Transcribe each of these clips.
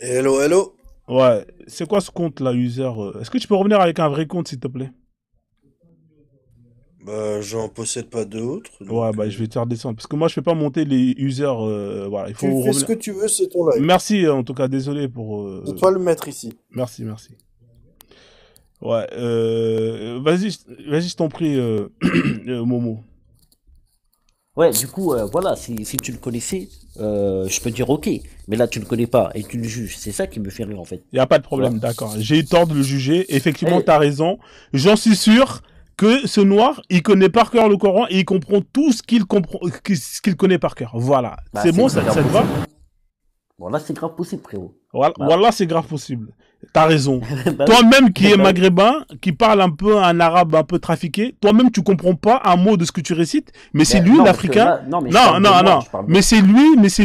Hello, hello. Ouais, c'est quoi ce compte là, user? Est-ce que tu peux revenir avec un vrai compte, s'il te plaît? Bah, j'en possède pas d'autres, Ouais, donc bah je vais te redescendre. Parce que moi, je fais pas monter les users. Voilà, il tu faut fais ce revenir. que tu veux, c'est ton live. Merci, en tout cas, désolé pour. C'est toi le maître ici. Merci, merci. Ouais, vas-y, vas-y, je t'en prie, Momo. Ouais, du coup, voilà, si tu le connaissais, je peux dire ok. Mais là, tu le connais pas et tu le juges. C'est ça qui me fait rire, en fait. Y a pas de Tu vois? problème, d'accord. J'ai eu tort de le juger. Effectivement, Eh, t'as raison. J'en suis sûr que ce noir, il connaît par cœur le Coran et il comprend tout ce qu'il comprend, ce qu'il connaît par cœur. Voilà. bah, C'est bon, c'est grave ça te va? possible, hein. Bon, là, c'est grave possible, frérot. Voilà, Bah, voilà, c'est grave possible. T'as raison. bah oui. Toi-même qui es Bah oui. maghrébin, qui parle un peu un arabe un peu trafiqué, toi-même tu comprends pas un mot de ce que tu récites, mais c'est Mais lui non, parce que l'Africain. là, non, mais je Non, parle de non, moi, non. je parle de. Mais c'est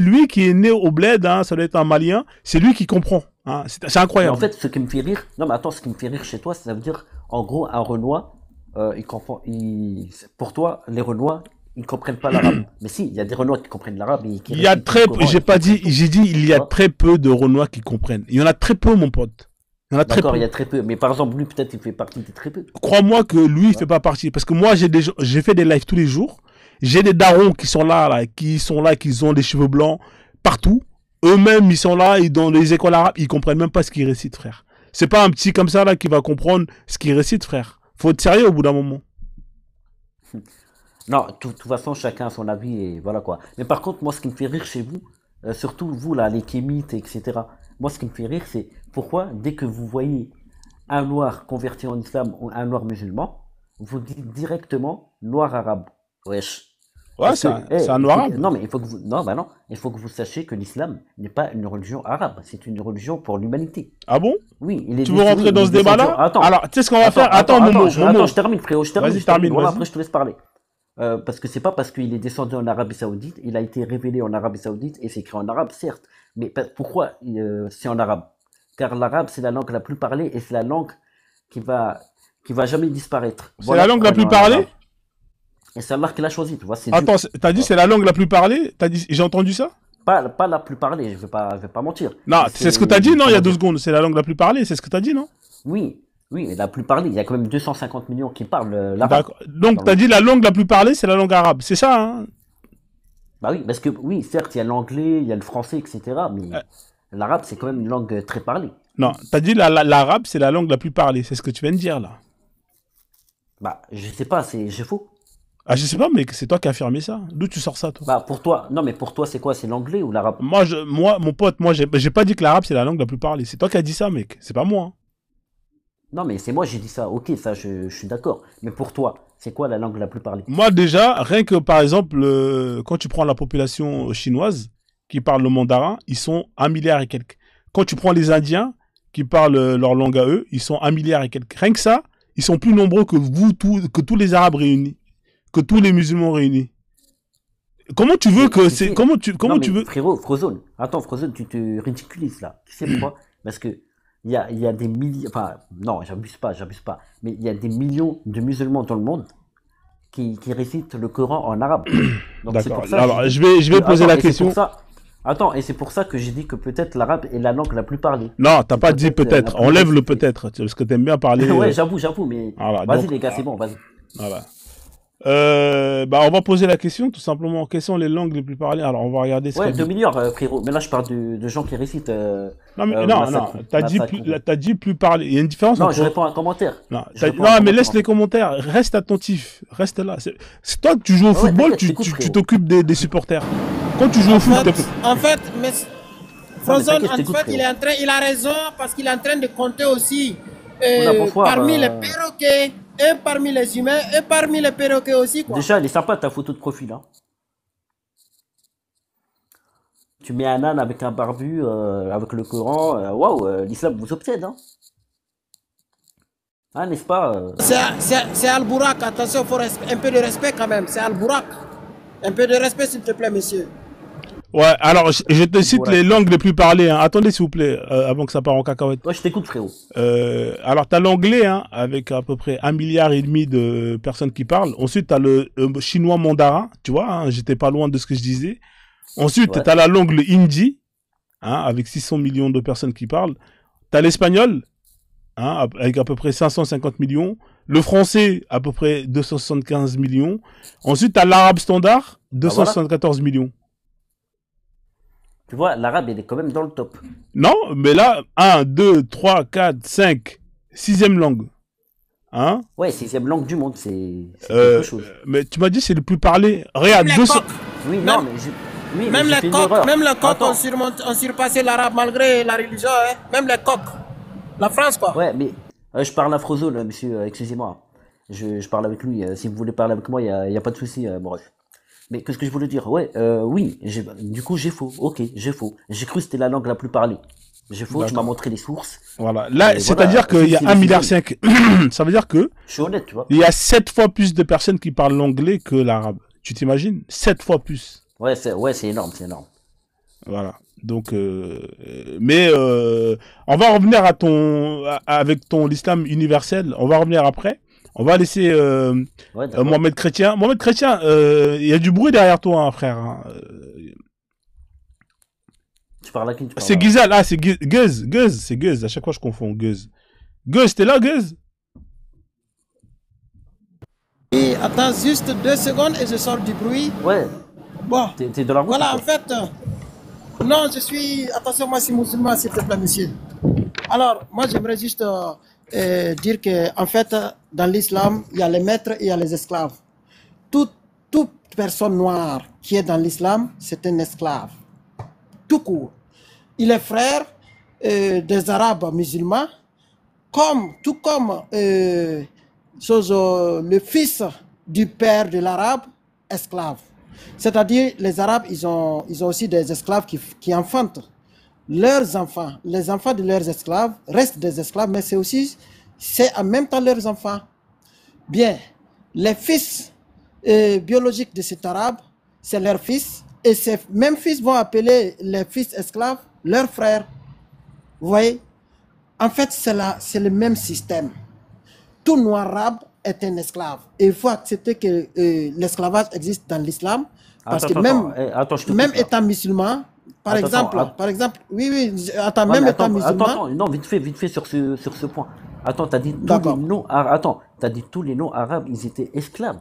lui qui est né au bled, hein, ça doit être un Malien. C'est lui qui comprend. Hein, c'est Mais en incroyable. fait, ce qui me fait rire, non, mais attends, ce qui me fait rire chez toi, ça veut dire, en gros, un Renoir, il comprend, pour toi, les Renois, ils comprennent pas l'arabe. Mais si, il y a des Renois qui comprennent l'arabe et qui Il y a récitent le très, Coran et j'ai qui pas dit, comprennent tout. j'ai dit il y Tu a vois? très peu de Renois qui comprennent. Il y en a très peu, mon pote. Il y en a très D'accord, il peu. y a très peu. Mais par exemple, lui, peut-être, il fait partie des très peu. Crois-moi que lui, il Tu fait vois? pas partie. Parce que moi, j'ai fait des lives tous les jours. J'ai des darons qui sont là, qui ont des cheveux blancs partout. Eux-mêmes, ils sont là, dans les écoles arabes, ils comprennent même pas ce qu'ils récitent, frère. C'est pas un petit comme ça là qui va comprendre ce qu'ils récitent, frère. Faut être sérieux au bout d'un moment. Non, de toute façon, chacun a son avis et voilà quoi. Mais par contre, moi, ce qui me fait rire chez vous, surtout vous là, les kémites, etc. Moi, ce qui me fait rire, c'est pourquoi dès que vous voyez un noir converti en islam ou un noir musulman, vous dites directement noir arabe. Wesh. Ouais, Parce que, c'est eh, un il noir faut arabe. non, mais il faut que vous, non, bah non, il faut que vous sachiez que l'islam n'est pas une religion arabe, c'est une religion pour l'humanité. Ah bon? Oui, Tu veux oui, rentrer il dans est ce débat descendu. là? Attends, Alors, tu sais ce qu'on va faire? Attends, attends, je Momo. termine, frérot, Vas-y, je termine. termine, Voilà, vas-y. après, je te laisse parler. Parce que c'est pas parce qu'il est descendu en Arabie Saoudite, il a été révélé en Arabie Saoudite et c'est écrit en arabe, certes. Mais pourquoi c'est en arabe? Car l'arabe, c'est la langue la plus parlée et c'est la langue qui va, qui va jamais disparaître. C'est la Voilà langue pourquoi la elle est plus en arabe. parlée? Et c'est Allah qui l'a choisi, tu vois, c'est Attends, Dieu. t'as Tu dit c'est vois. la langue la plus parlée? T'as dit, j'ai entendu ça? Pas la plus parlée, je vais pas mentir. Non, Mais c'est ce que t'as c'est, dit, non, il y a comment deux dire? secondes. C'est la langue la plus parlée, c'est ce que t'as dit, non? Oui, oui, mais la plus parlée. Il y a quand même 250 millions qui parlent l'arabe D'accord. Donc, dans le t'as monde. dit la langue la plus parlée, c'est la langue arabe. C'est ça, hein? Bah oui, parce que oui, certes, il y a l'anglais, il y a le français, etc. Mais Euh, l'arabe, c'est quand même une langue très parlée. Non, t'as dit l'arabe, c'est la langue la plus parlée. C'est ce que tu viens de dire, là. Bah, je sais pas, j'ai faux. Ah, je sais pas, mais c'est toi qui as affirmé ça. D'où tu sors ça, toi? Bah, pour toi, non, mais pour toi, c'est quoi? C'est l'anglais ou l'arabe? Moi, mon pote, moi, j'ai pas dit que l'arabe, c'est la langue la plus parlée. C'est toi qui as dit ça, mec. C'est pas moi, hein. Non, mais c'est moi, j'ai dit ça. Ok, ça, je suis d'accord. Mais pour toi, c'est quoi la langue la plus parlée? Moi, déjà, rien que, par exemple, quand tu prends la population chinoise qui parle le mandarin, ils sont 1 milliard et quelques. Quand tu prends les Indiens qui parlent leur langue à eux, ils sont 1 milliard et quelques. Rien que ça, ils sont plus nombreux que que tous les Arabes réunis, que tous les musulmans réunis. Comment tu veux Mais que tu c'est, sais, non, comment tu mais veux? frérot, Frozone, attends, Frozone, tu te ridiculises là. Tu sais pourquoi? Parce que il y a des milliers, enfin, non, j'abuse pas, mais il y a des millions de musulmans dans le monde qui récitent le Coran en arabe. Donc c'est D'accord. pour ça que j'ai Alors, dit je que, vais poser attends, la et c'est pour question. ça, attends, et c'est pour ça que j'ai dit que peut-être l'arabe est la langue la plus parlée. Non, t'as Et pas dit peut-être la peut-être. plus Enlève le récitée. peut-être, parce que t'aimes bien parler. Ouais, j'avoue, mais Voilà. vas-y Donc, les gars, c'est bon, vas-y. voilà. Bah, on va poser la question, tout simplement. Quelles sont les langues les plus parlées? Alors, on va regarder ce Ouais, qu'elle 2 dit. milliards, frérot. Mais là, je parle de gens qui récitent Non, mais, non, non, Massacre. t'as dit plus parler. Il y a une différence Non, je entre. réponds à un commentaire. Non, Je réponds à un non, mais commentaire, laisse en les fait. commentaires. Reste attentif. Reste là. C'est toi que tu joues au Ouais, ouais, football, t'inquiète, je t'écoute, tu frérot. t'occupes des supporters. Quand tu joues au En foot, fait, en fait, mais Non, mais Frozone, t'inquiète, je en t'écoute, fait, frérot. il a raison parce qu'il est en train de compter aussi Oula, bonsoir. parmi les perroquets, et parmi les humains, et parmi les perroquets aussi, quoi. Déjà, elle est sympa ta photo de profil, hein. Tu mets un âne avec un barbu, avec le Coran. Waouh, l'islam vous obsède, hein. Hein, n'est-ce pas C'est Al-Bourak, attention, il faut un peu de respect quand même, c'est Al-Bourak. Un peu de respect, s'il te plaît, monsieur. ouais, alors, je te cite les Bourak. langues les plus parlées, hein. Attendez, s'il vous plaît, avant que ça parte en cacahuète. Ouais, je t'écoute, frérot. Alors, t'as l'anglais, hein, avec à peu près 1,5 milliard de personnes qui parlent. Ensuite, t'as le chinois mandarin, tu vois, hein, j'étais pas loin de ce que je disais. Ensuite, Ouais. t'as la langue le hindi. hein, avec 600 millions de personnes qui parlent. Tu as l'espagnol, hein, avec à peu près 550 millions. Le français, à peu près 275 millions. Ensuite, tu as l'arabe standard, Ah, voilà. 274 millions. Tu vois, l'arabe, il est quand même dans le top. Non, mais là, 1, 2, 3, 4, 5, sixième langue. Hein? Ouais, sixième langue du monde, c'est quelque chose. Mais tu m'as dit c'est le plus parlé. Regarde, Même les coqs, Oui, même, non, oui, mais j'ai fait une erreur. même les coqs Attends, ont surpassé l'arabe malgré la religion, hein. Même les coqs. La France, quoi. ouais, mais je parle afrozone, monsieur, excusez-moi. Je parle avec lui. Si vous voulez parler avec moi, y a pas de souci, bref. Mais qu'est-ce que je voulais dire? Ouais, oui, du coup, j'ai faux. Ok, j'ai faux. J'ai cru que c'était la langue la plus parlée. J'ai faux, tu m'as D'accord. montré les sources. Voilà. Là, Et c'est-à-dire voilà, qu'il y a c'est 1,5 le milliard. sixième. Ça veut dire que Je suis honnête, tu vois. il y a 7 fois plus de personnes qui parlent l'anglais que l'arabe. Tu t'imagines? 7 fois plus. Ouais, c'est énorme, c'est énorme. Voilà. Donc, mais on va revenir avec l'islam universel. On va revenir après. On va laisser Ouais, d'accord. Mohamed Chrétien. Mohamed Chrétien, il y a du bruit derrière toi, hein, frère. Hein. Tu parles à qui? Tu parles C'est à... Gizal. Ah, c'est Guz. Guz, c'est Guz. À chaque fois, je confonds Guz. Guz, t'es là, Guz? Et attends juste 2 secondes et je sors du bruit. Ouais, Bon, t'es de la route ou voilà, en quoi? fait, non, je suis, attention, moi, je suis musulman, s'il te plaît, monsieur. Alors, moi, j'aimerais juste dire que, en fait, dans l'islam, il y a les maîtres et il y a les esclaves. Toute, toute personne noire qui est dans l'islam, c'est un esclave. Tout court. Il est frère des Arabes musulmans, tout comme le fils du père de l'Arabe, esclave. C'est-à-dire, les Arabes, ils ont aussi des esclaves qui enfantent leurs enfants. Les enfants de leurs esclaves restent des esclaves, mais c'est en même temps leurs enfants. Bien, les fils biologiques de cet Arabe, c'est leurs fils, et ces mêmes fils vont appeler les fils esclaves leurs frères. Vous voyez? En fait, c'est le même système. Tout noir arabe est un esclave. Et il faut accepter que l'esclavage existe dans l'islam, parce que Attends, je te même coupe là. étant musulman, par exemple, oui, attends, Ouais, même mais étant musulman, non, vite fait sur ce point. Attends, d'accord, t'as dit tous les noms arabes, ils étaient esclaves.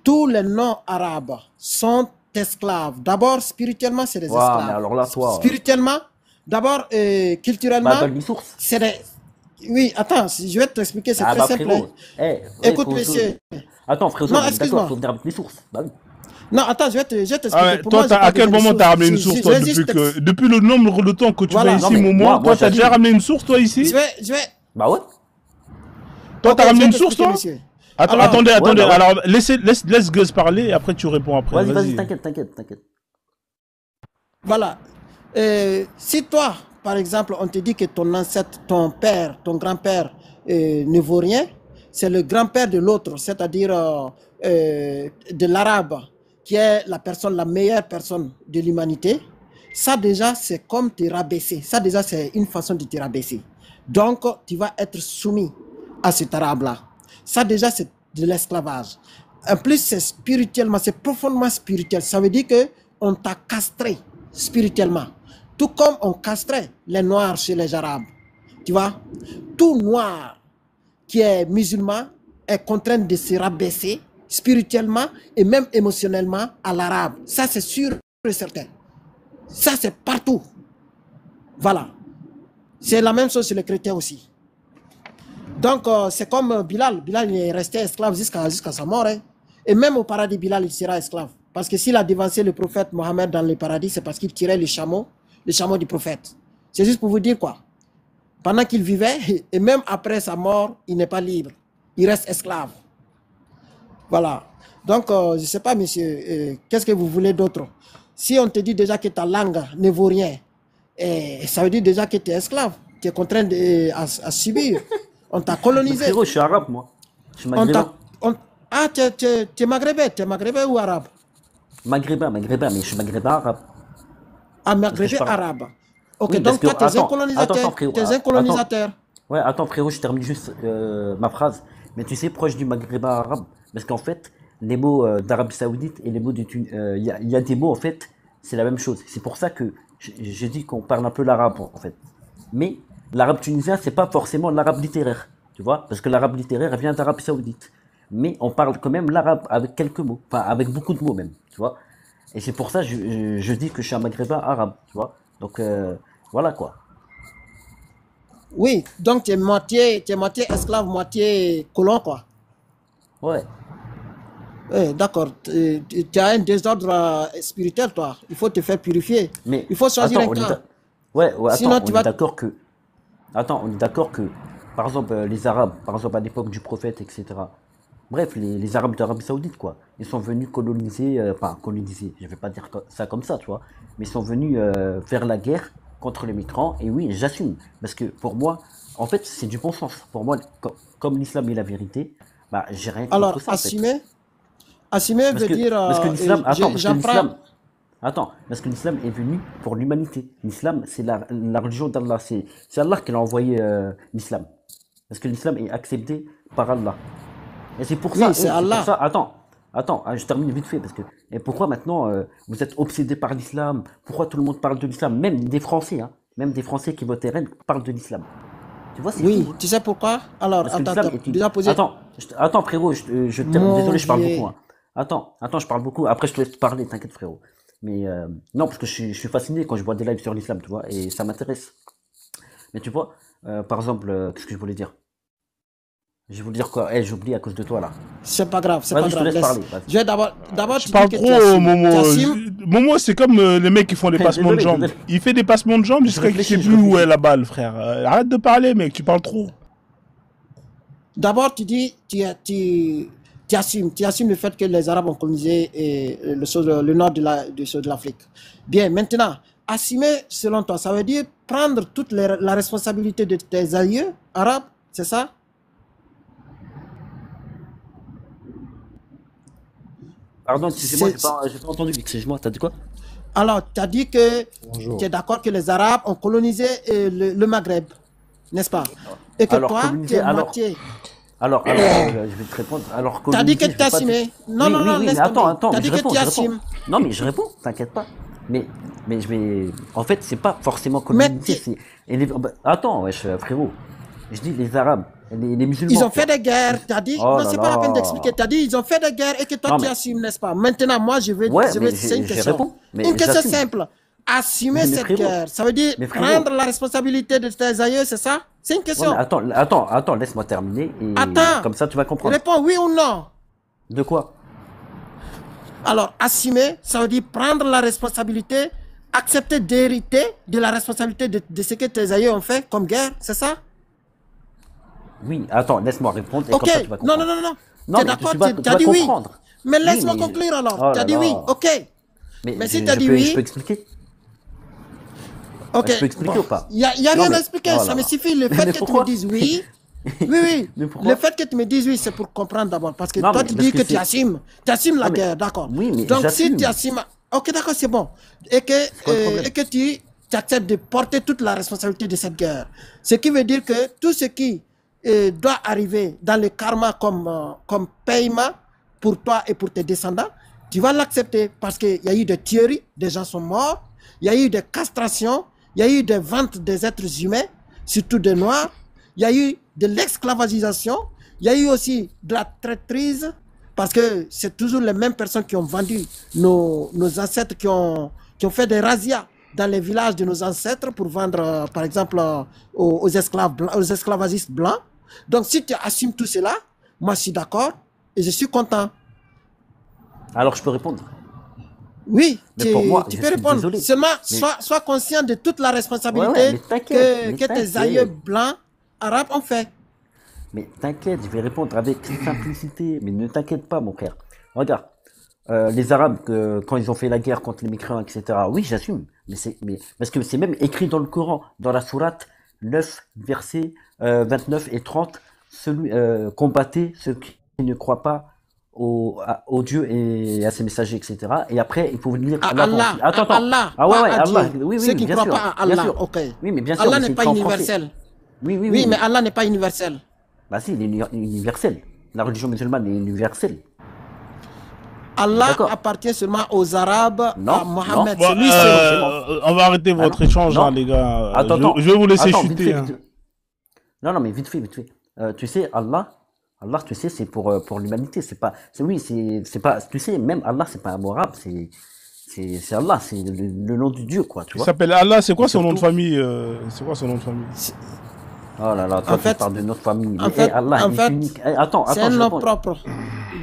tous les non-arabes sont esclaves. D'abord, spirituellement, c'est des Waouh, mais esclaves. alors là, toi, Spirituellement, d'abord, bah, culturellement, donne les sources. c'est des... Oui, attends, je vais t'expliquer, c'est Ah, très bah, simple. frérot. Écoute, frérot, monsieur. attends, frérot, Non, on est d'accord, excuse-moi. faut venir avec les sources. Bah oui. Non, attends, je vais t'expliquer. Ah ouais, Pour toi, moi, j'ai à pas quel besoin de moment t'as sources. ramené une source, toi, depuis le nombre de temps que tu Voilà. vas Non, ici, mais Momo, toi, t'as j'assume. déjà ramené une source, toi, ici? Je vais... Bah ouais. Toi, Ok, t'as je ramené vais une source, t'expliquer, toi? monsieur. Attends, Alors, attendez. bah ouais. Alors, laisse Gus parler et après tu réponds après. Vas-y, t'inquiète. voilà. Si toi, par exemple, on te dit que ton ancêtre, ton père, ton grand-père ne vaut rien, c'est le grand-père de l'autre, c'est-à-dire de l'arabe, qui est la meilleure personne de l'humanité, ça déjà, c'est comme te rabaisser. Ça déjà, c'est une façon de te rabaisser. Donc, tu vas être soumis à cet arabe-là. Ça déjà, c'est de l'esclavage. En plus, c'est spirituellement, c'est profondément spirituel. Ça veut dire qu'on t'a castré spirituellement. Tout comme on castrait les noirs chez les arabes. Tu vois? Tout noir qui est musulman est contraint de se rabaisser spirituellement et même émotionnellement à l'arabe. Ça, c'est sûr et certain. Ça, c'est partout. Voilà. C'est la même chose chez les chrétiens aussi. Donc, c'est comme Bilal. Bilal il est resté esclave jusqu'à sa mort. Hein. Et même au paradis, Bilal, il sera esclave. Parce que s'il a dévancé le prophète Mohammed dans le paradis, c'est parce qu'il tirait les chameaux du prophète. C'est juste pour vous dire quoi. Pendant qu'il vivait, et même après sa mort, il n'est pas libre. Il reste esclave. Voilà. Donc, je ne sais pas, monsieur, qu'est-ce que vous voulez d'autre? Si on te dit déjà que ta langue ne vaut rien, ça veut dire déjà que tu es esclave. Tu es contraint à subir. On t'a Mais colonisé. frérot, je suis arabe, moi. Je suis On maghrébin. Ah, tu es maghrébin. Tu es maghrébin ou arabe? Maghrébin, mais je suis maghrébin arabe. Ah, Parce que maghrébin je parle. arabe. Ok, Oui, parce donc toi, que. tu es un Attends, colonisateur. frérot. Tu es un colonisateur. Ouais, attends, frérot, je termine juste ma phrase. Mais tu sais, proche du maghrébin arabe. Parce qu'en fait, les mots d'Arabie Saoudite et les mots il y a des mots, en fait, c'est la même chose. C'est pour ça que J'ai dit qu'on parle un peu l'arabe, en fait. Mais l'arabe tunisien, c'est pas forcément l'arabe littéraire, tu vois, parce que l'arabe littéraire vient d'Arabie Saoudite. Mais on parle quand même l'arabe avec quelques mots, enfin avec beaucoup de mots même, tu vois. Et c'est pour ça que je dis que je suis un maghrébin arabe, tu vois. Donc voilà quoi. Oui, donc tu es moitié esclave, moitié colon, quoi. Ouais. D'accord. Tu as un désordre spirituel, toi. Il faut te faire purifier. Mais Il faut choisir attends, un camp. ouais, Sinon, attends, tu on est vas. d'accord que, attends, on est d'accord que, par exemple, les Arabes, par exemple à l'époque du prophète, etc. Bref, les Arabes d'Arabie Saoudite, quoi. Ils sont venus coloniser, enfin coloniser, je vais pas dire ça comme ça, tu vois, mais ils sont venus faire la guerre contre les migrants. Et oui, j'assume, parce que pour moi, en fait, c'est du bon sens. Pour moi, comme l'islam est la vérité, bah, j'ai rien contre Alors, ça, en fait. assumer Parce veut que, dire. parce que l'islam, attends, J'apprends. parce que l'islam est venu pour l'humanité. L'islam, c'est la religion d'Allah. C'est Allah qui l'a envoyé l'islam. Parce que l'islam est accepté par Allah. Et c'est pour ça, Oui, c'est Allah. attends, je termine vite fait. Et pourquoi maintenant vous êtes obsédés par l'islam? Pourquoi tout le monde parle de l'islam? Même des Français, hein, même des Français qui votent RN parlent de l'islam. Tu vois, c'est Oui, fou. tu sais pourquoi? Alors, Parce que attends, l'islam attends. est une. Déjà posé. Attends, frérot, Mon désolé, je parle Dieu. beaucoup. Hein. Attends, je parle beaucoup. Après, je te laisse parler, t'inquiète, frérot. Mais non, parce que je suis fasciné quand je vois des lives sur l'islam, tu vois, et ça m'intéresse. Mais tu vois, par exemple, qu'est-ce que je voulais dire? Je voulais dire quoi? J'ai oublié à cause de toi, là. C'est pas grave, c'est pas Vas-y, je te grave. laisse parler. Je vais d'abord Tu te parles dire que trop, tu assumes. Momo. Tu assumes. Momo, c'est comme les mecs qui font des passements de Désolé, jambes. désolé. Il fait des passements de jambes jusqu'à qu'il sait Je plus où réfléchis. est la balle, frère. Arrête de parler, mec, tu parles trop. D'abord, tu dis, tu assumes le fait que les Arabes ont colonisé le nord de l'Afrique. Bien, maintenant, assumer, selon toi, ça veut dire prendre toute la responsabilité de tes aïeux arabes, c'est ça? Pardon, excusez-moi, C'est- j'ai pas entendu. Excuse-moi, t'as dit quoi? Alors, tu as dit que Bonjour. tu es d'accord que les Arabes ont colonisé le Maghreb, n'est-ce pas? Et que Alors, toi, tu coloniser, es moitié. alors, je vais te répondre. Alors, Tu as dit que coloniser, tu je vais pas dire. assumé. Non, Oui, non, oui, non, oui, laisse mais attends, tomber. attends, Tu as mais dit je que réponds, tu je réponds. assumes. Non, mais je réponds, t'inquiète pas. Mais je vais. En fait, c'est pas forcément Mais coloniser, attends, wesh, frérot. Je dis les Arabes, les musulmans. ils ont quoi. fait des guerres, tu as dit. Oh Non, là c'est pas la peine d'expliquer. là. Tu as dit, ils ont fait des guerres et que toi, Non, tu mais. assumes, n'est-ce pas? Maintenant, moi, Ouais, mais c'est une j'y question. réponds. Mais Une question j'assume. simple. Assumer Mais cette frérot. guerre, ça veut dire Mais frérot. prendre la responsabilité de tes aïeux, c'est ça? C'est une Ouais, question. mais attends, laisse-moi terminer et Attends. comme ça tu vas comprendre. Réponds oui ou non. De quoi? Alors, assumer, ça veut dire prendre la responsabilité, accepter d'hériter de la responsabilité de ce que tes aïeux ont fait comme guerre, c'est ça? Oui, attends, laisse-moi répondre et Ok. comme ça tu vas Non, comprendre. non, non, non. Non, Tu es mais d'accord? tu vas Tu as dit oui. comprendre. Mais Oui, laisse-moi mais conclure alors. Oh Tu as là dit oui. là. Ok. Mais si tu as dit je oui. peux expliquer? Ok. Je peux expliquer ou pas? Il y a Non, rien mais- à expliquer. oh là Ça me là. suffit. Le Mais fait que tu pourquoi? me dises oui. Oui. Mais pourquoi? Le fait que tu me dises oui, c'est pour comprendre d'abord. Parce que Non, toi, mais tu parce dis que que tu c'est- assumes. Tu assumes la Non, mais- guerre, d'accord. Oui, mais Donc, si j'assume. tu assumes. Ok, d'accord, c'est bon. Et quoi le problème? que tu acceptes de porter toute la responsabilité de cette guerre. Ce qui veut dire que tout ce qui doit arriver dans le karma comme paiement pour toi et pour tes descendants, tu vas l'accepter parce qu'il y a eu des tueries, des gens sont morts, il y a eu des castrations, il y a eu des ventes des êtres humains, surtout des Noirs, il y a eu de l'esclavagisation, il y a eu aussi de la traîtrise, parce que c'est toujours les mêmes personnes qui ont vendu nos ancêtres, qui ont fait des razzias dans les villages de nos ancêtres pour vendre, par exemple, aux esclaves blancs, aux esclavagistes blancs. Donc, si tu assumes tout cela, moi, je suis d'accord et je suis content. Alors je peux répondre. Oui, Mais pour moi, tu je peux suis répondre. désolé. Seulement, Mais- sois conscient de toute la Ouais, responsabilité mais t'inquiète, mais que tes t'inquiète. aïeux blancs arabes ont fait. Mais t'inquiète, je vais répondre avec simplicité. Mais ne t'inquiète pas, mon frère. Regarde, les Arabes, quand ils ont fait la guerre contre les migrants, etc. Oui, j'assume. Mais parce que c'est même écrit dans le Coran, dans la sourate 9, versets 29 et 30, combattez ceux qui ne croient pas au Dieu et à ses messagers, etc. Et après, il faut lire À l'avant Allah, aussi. Attends, à attends. Allah, Ah ouais, pas ouais, à Allah. Dieu. Oui, Ceux qui ne bien croient sûr. pas à Bien Allah, sûr. ok. Oui, mais bien sûr. Allah mais n'est c'est pas écrit en français. universel. Oui. Oui, mais Allah n'est pas universel. Bah si, il est universel. La religion musulmane est universelle. Allah D'accord. appartient seulement aux Arabes, Non, à Mohammed. Bon, C'est lui seul. on va arrêter votre échange, non. hein, les gars. Attends, Je vais vous laisser attends, vite chuter. fait, Hein. vite fait. Non, non, mais vite fait, vite fait. Tu sais, Allah, tu sais, c'est pour l'humanité. C'est pas, oui, c'est pas, tu sais, même Allah, c'est pas un mot arabe, c'est Allah, c'est le nom du Dieu, quoi, tu Il vois. s'appelle Allah, c'est quoi Et son nom de surtout- famille C'est quoi son nom de famille? Oh là là, toi, En tu fait- parles de notre famille. en Mais, fait- Allah, en il est fait, unique. Attends, C'est attends, un je nom réponds. propre.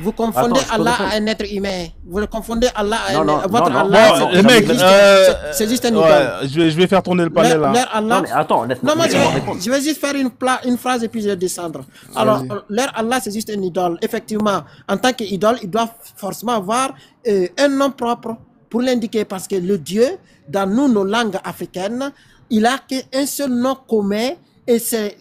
Vous confondez Attends, je peux Allah répondre. à un être humain. Vous le confondez Allah à Non, non, votre non, non. Allah. Bon, c'est- les mecs, c'est juste un idole. ouais, je vais faire tourner le panel là. Leur Allah. Non, mais attends, laisse-moi Non, moi, laisse-moi répondre. je vais juste faire une phrase et puis je vais descendre. Alors, Vas-y. leur Allah, c'est juste une idole. Effectivement, en tant qu'idole, il doit forcément avoir un nom propre pour l'indiquer parce que le Dieu, dans nos langues africaines, il a qu'un seul nom commun et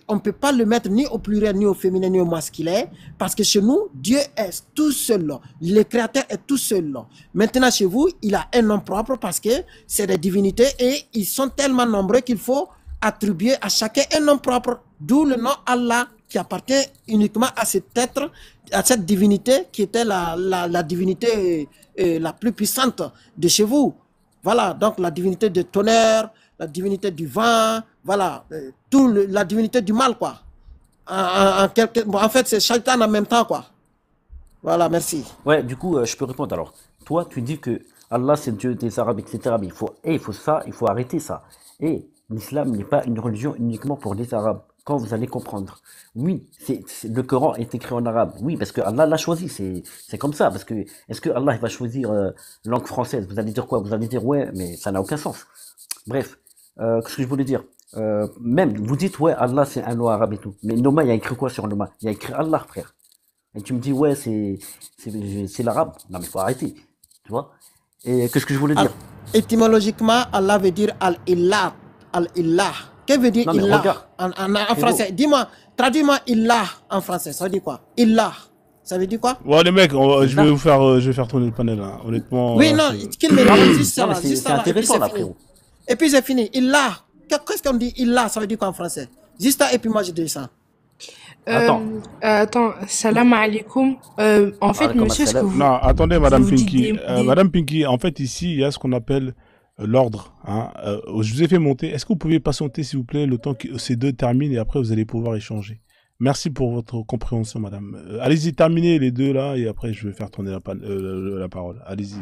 on ne peut pas le mettre ni au pluriel, ni au féminin, ni au masculin parce que chez nous, Dieu est tout seul. Le Créateur est tout seul. Maintenant, chez vous, il a un nom propre parce que c'est des divinités et ils sont tellement nombreux qu'il faut attribuer à chacun un nom propre, d'où le nom Allah qui appartient uniquement à cet être, à cette divinité qui était la divinité la plus puissante de chez vous. Voilà, donc la divinité du tonnerre, la divinité du vent, voilà, la divinité du mal, quoi. En fait, c'est Shaitan en même temps, quoi. Voilà, merci. Ouais, du coup, je peux répondre. Alors, toi, tu dis que Allah, c'est le Dieu des Arabes, etc. Mais il faut arrêter ça. Et l'islam n'est pas une religion uniquement pour les Arabes. Quand vous allez comprendre. Oui, le Coran est écrit en arabe. Oui, parce que Allah l'a choisi. C'est comme ça. Parce que, est-ce que Allah il va choisir langue française? Vous allez dire quoi? Vous allez dire ouais, mais ça n'a aucun sens. Bref, qu'est-ce que je voulais dire? Même, vous dites ouais, Allah c'est un nom arabe et tout. Mais Noma, il y a écrit quoi sur Noma? Il y a écrit Allah, frère. Et tu me dis, ouais, c'est l'arabe. Non, mais faut arrêter. Tu vois? Et qu'est-ce que je voulais dire? Étymologiquement, Allah veut dire Al-Illah. Al-Illah. Que veut dire Non, mais Illah regarde. en français? Dis-moi, traduis-moi Illah en français. Ça veut dire quoi? Illah. Ça veut dire quoi? Ouais, les mecs, je vais faire tourner le panel là. Honnêtement. Oui, non, qu'il me réponde juste ça. Non, mais là, c'est juste ça, là, et puis intéressant, c'est là, fini. frérot. Et puis c'est fini. Illah. Qu'est-ce qu'on dit Illah? Ça veut dire quoi en français? Juste ça, et puis moi je dis ça. Attends. Salam alaikum. En fait, Alaikum monsieur, ce que assalam. vous... Non, attendez, Madame vous dites Pinky. des- Madame Pinky, en fait, ici, il y a ce qu'on appelle l'ordre. Hein. Je vous ai fait monter. Est-ce que vous pouvez patienter, s'il vous plaît, le temps que ces deux terminent et après, vous allez pouvoir échanger. Merci pour votre compréhension, madame. Allez-y, terminez les deux là et après, je vais faire tourner la parole. Allez-y.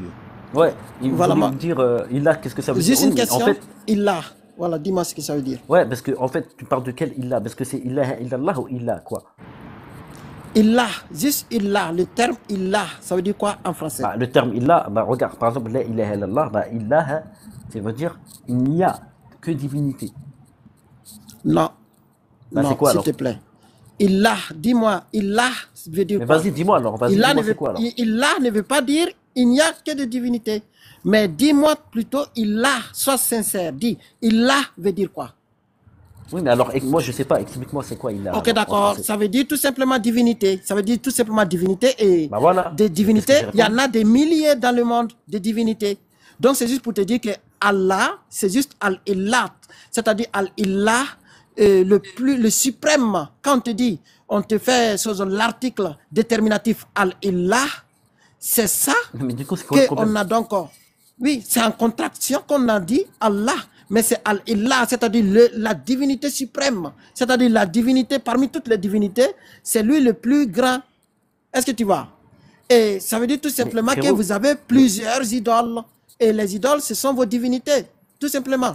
Ouais, il Voilà, voulait moi- me dire, Illah, qu'est-ce que ça veut dire? Juste Oui, une mais question. En fait, Illah. Voilà, dis-moi ce que ça veut dire. ouais, parce que, en fait, tu parles de quel Illah? Parce que c'est illallah ou Illah, quoi? Illah, juste Illah, le terme Illah, ça veut dire quoi en français? Bah, le terme Illah, bah, regarde, par exemple, la ilaha illallah, bah, Illah, ça veut dire il n'y a que divinité. Non. Bah, non, c'est quoi, s'il alors? te plaît. Illah, dis-moi, Illah veut dire Mais quoi? vas-y, dis-moi alors, vas-y, Illah ne, dis-moi veut, c'est quoi alors? Illah ne veut pas dire il n'y a que de divinité. Mais dis-moi plutôt Illah, sois sincère. Dis, Illah veut dire quoi? Oui, mais alors, moi je sais pas, explique-moi c'est quoi Illah. Ok, alors, en d'accord. français. Ça veut dire tout simplement divinité. Ça veut dire tout simplement divinité. Et Bah voilà. des divinités, Qu'est-ce que il y j'ai en a des milliers dans le monde de divinités. Donc, c'est juste pour te dire que Allah, c'est juste Al-Illah. C'est-à-dire Al-Illah, le suprême. Quand on te dit, on te fait sur l'article déterminatif Al-Illah, c'est ça Mais du coup, c'est quoi le qu'on problème? a donc. Oui, c'est en contraction qu'on a dit Allah. Mais c'est Al-Illah, c'est-à-dire la divinité suprême. C'est-à-dire la divinité parmi toutes les divinités, c'est lui le plus grand. Est-ce que tu vois? Et ça veut dire tout simplement que frérot, vous avez plusieurs idoles. Et les idoles, ce sont vos divinités. Tout simplement.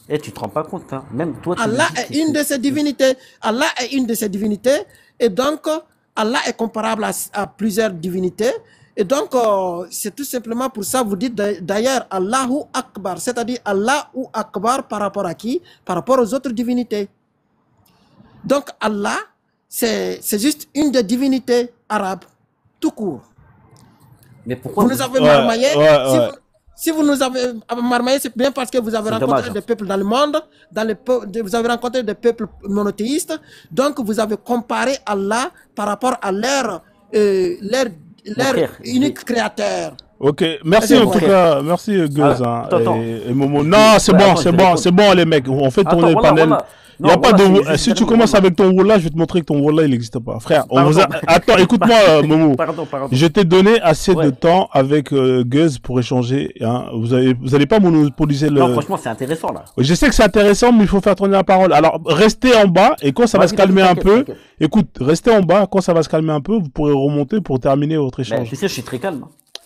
Eh, tu te rends pas compte, hein? Même toi, tu Allah me dis est une de ces divinités. Allah est une de ces divinités. Et donc, Allah est comparable à plusieurs divinités. Et donc, c'est tout simplement pour ça, vous dites d'ailleurs Allahu Akbar, c'est-à-dire Allahu Akbar par rapport à qui? Par rapport aux autres divinités. Donc, Allah, c'est juste une des divinités arabes, tout court. Mais pourquoi Vous nous avez Ouais, marmaillé. ouais. Si vous nous avez marmaillé, c'est bien parce que vous avez C'est rencontré dommage. des peuples dans le monde, vous avez rencontré des peuples monothéistes, donc vous avez comparé Allah par rapport à leur frère, unique créateur. Ok, merci Vas-y, en tout ouais. cas, merci Gueuse Ah, hein, attends. et Momo. Non, c'est Ouais, bon, attends, c'est je bon, réponds. c'est bon les mecs, on fait Attends, tourner le voilà, panel. voilà. Il y a Non, pas voilà, de... c'est juste Si tu dernier commences wallah. avec ton wallah, je vais te montrer que ton wallah, il n'existe pas. Frère, on vous a... Pardon. Attends, écoute-moi, Momo. Pardon. Je t'ai donné assez de Ouais. temps avec Guz pour échanger. Hein. Vous allez pas monopoliser le... Non, franchement, c'est intéressant là. Je sais que c'est intéressant, mais il faut faire tourner la parole. Alors, restez en bas, et quand ça va Vas-y, se calmer un t'inquiète, peu... t'inquiète. Écoute, restez en bas, quand ça va se calmer un peu, vous pourrez remonter pour terminer votre Mais échange. tu sais, je suis très calme.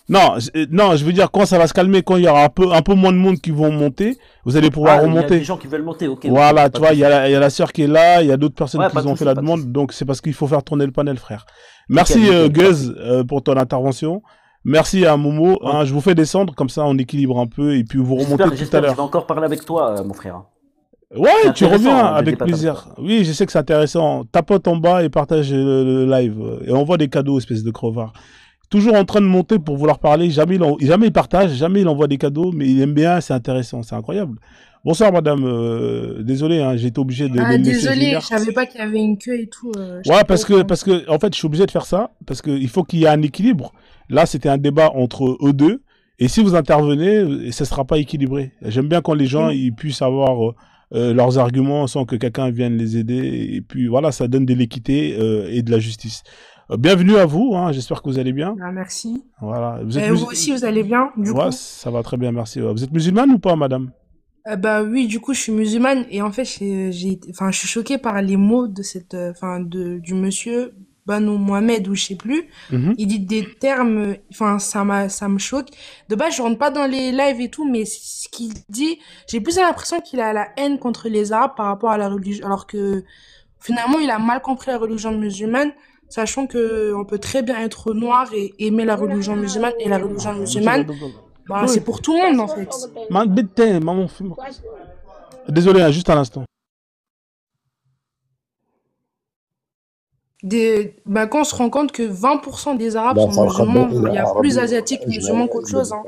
Non, non, je veux dire, quand ça va se calmer, quand il y aura un peu moins de monde qui vont monter, vous allez pouvoir Ah, il y a remonter. des gens qui veulent monter, ok. Voilà, pas tu de vois, il y souci. a la sœur qui est là, il y a d'autres personnes Ouais, qui pas de ont souci, fait la pas de demande, souci. donc c'est parce qu'il faut faire tourner le panel, frère. Merci Nickel, Guz pour ton intervention. Merci à Momo. Hein, je vous fais descendre, comme ça on équilibre un peu, et puis vous remontez tout à J'espère que je vais l'heure. encore parler avec toi, mon frère. Ouais, C'est tu intéressant, reviens hein, de avec débattre avec plaisir. Oui, je sais que c'est intéressant. Tapote en bas et partage le live. Et envoie des cadeaux, espèce de crevard. Toujours en train de monter pour vouloir parler. Jamais il partage, jamais il envoie des cadeaux, mais il aime bien, c'est intéressant, c'est incroyable. Bonsoir madame, désolé, hein, j'ai été obligé de Ah, le laisser désolé, finir. je savais pas qu'il y avait une queue et tout. Ouais, parce que, en fait, je suis obligé de faire ça, parce qu'il faut qu'il y ait un équilibre. Là, c'était un débat entre eux deux, et si vous intervenez, ça sera pas équilibré. J'aime bien quand les gens, ils puissent avoir leurs arguments sans que quelqu'un vienne les aider, et puis voilà, ça donne de l'équité et de la justice. Bienvenue à vous, hein, j'espère que vous allez bien. Ah, merci. Voilà. Vous aussi, vous allez bien, du Ouais, coup? ça va très bien, merci. Ouais. Vous êtes musulmane ou pas, madame? Bah oui, du coup, je suis musulmane et en fait, enfin, je suis choquée par les mots de du monsieur Banu Mohamed ou je sais plus. Mhm. Il dit des termes, enfin, ça me choque. De base, je rentre pas dans les lives et tout, mais ce qu'il dit, j'ai plus l'impression qu'il a la haine contre les Arabes par rapport à la religion, alors que finalement, il a mal compris la religion musulmane, sachant que on peut très bien être noir et aimer la religion musulmane et la religion musulmane, bah, c'est pour tout le monde en fait. Maman, désolé, hein, juste un instant. Bah, quand on se rend compte que 20% des Arabes sont musulmans, il y a plus d'Asiatiques musulmans qu'autre chose, hein.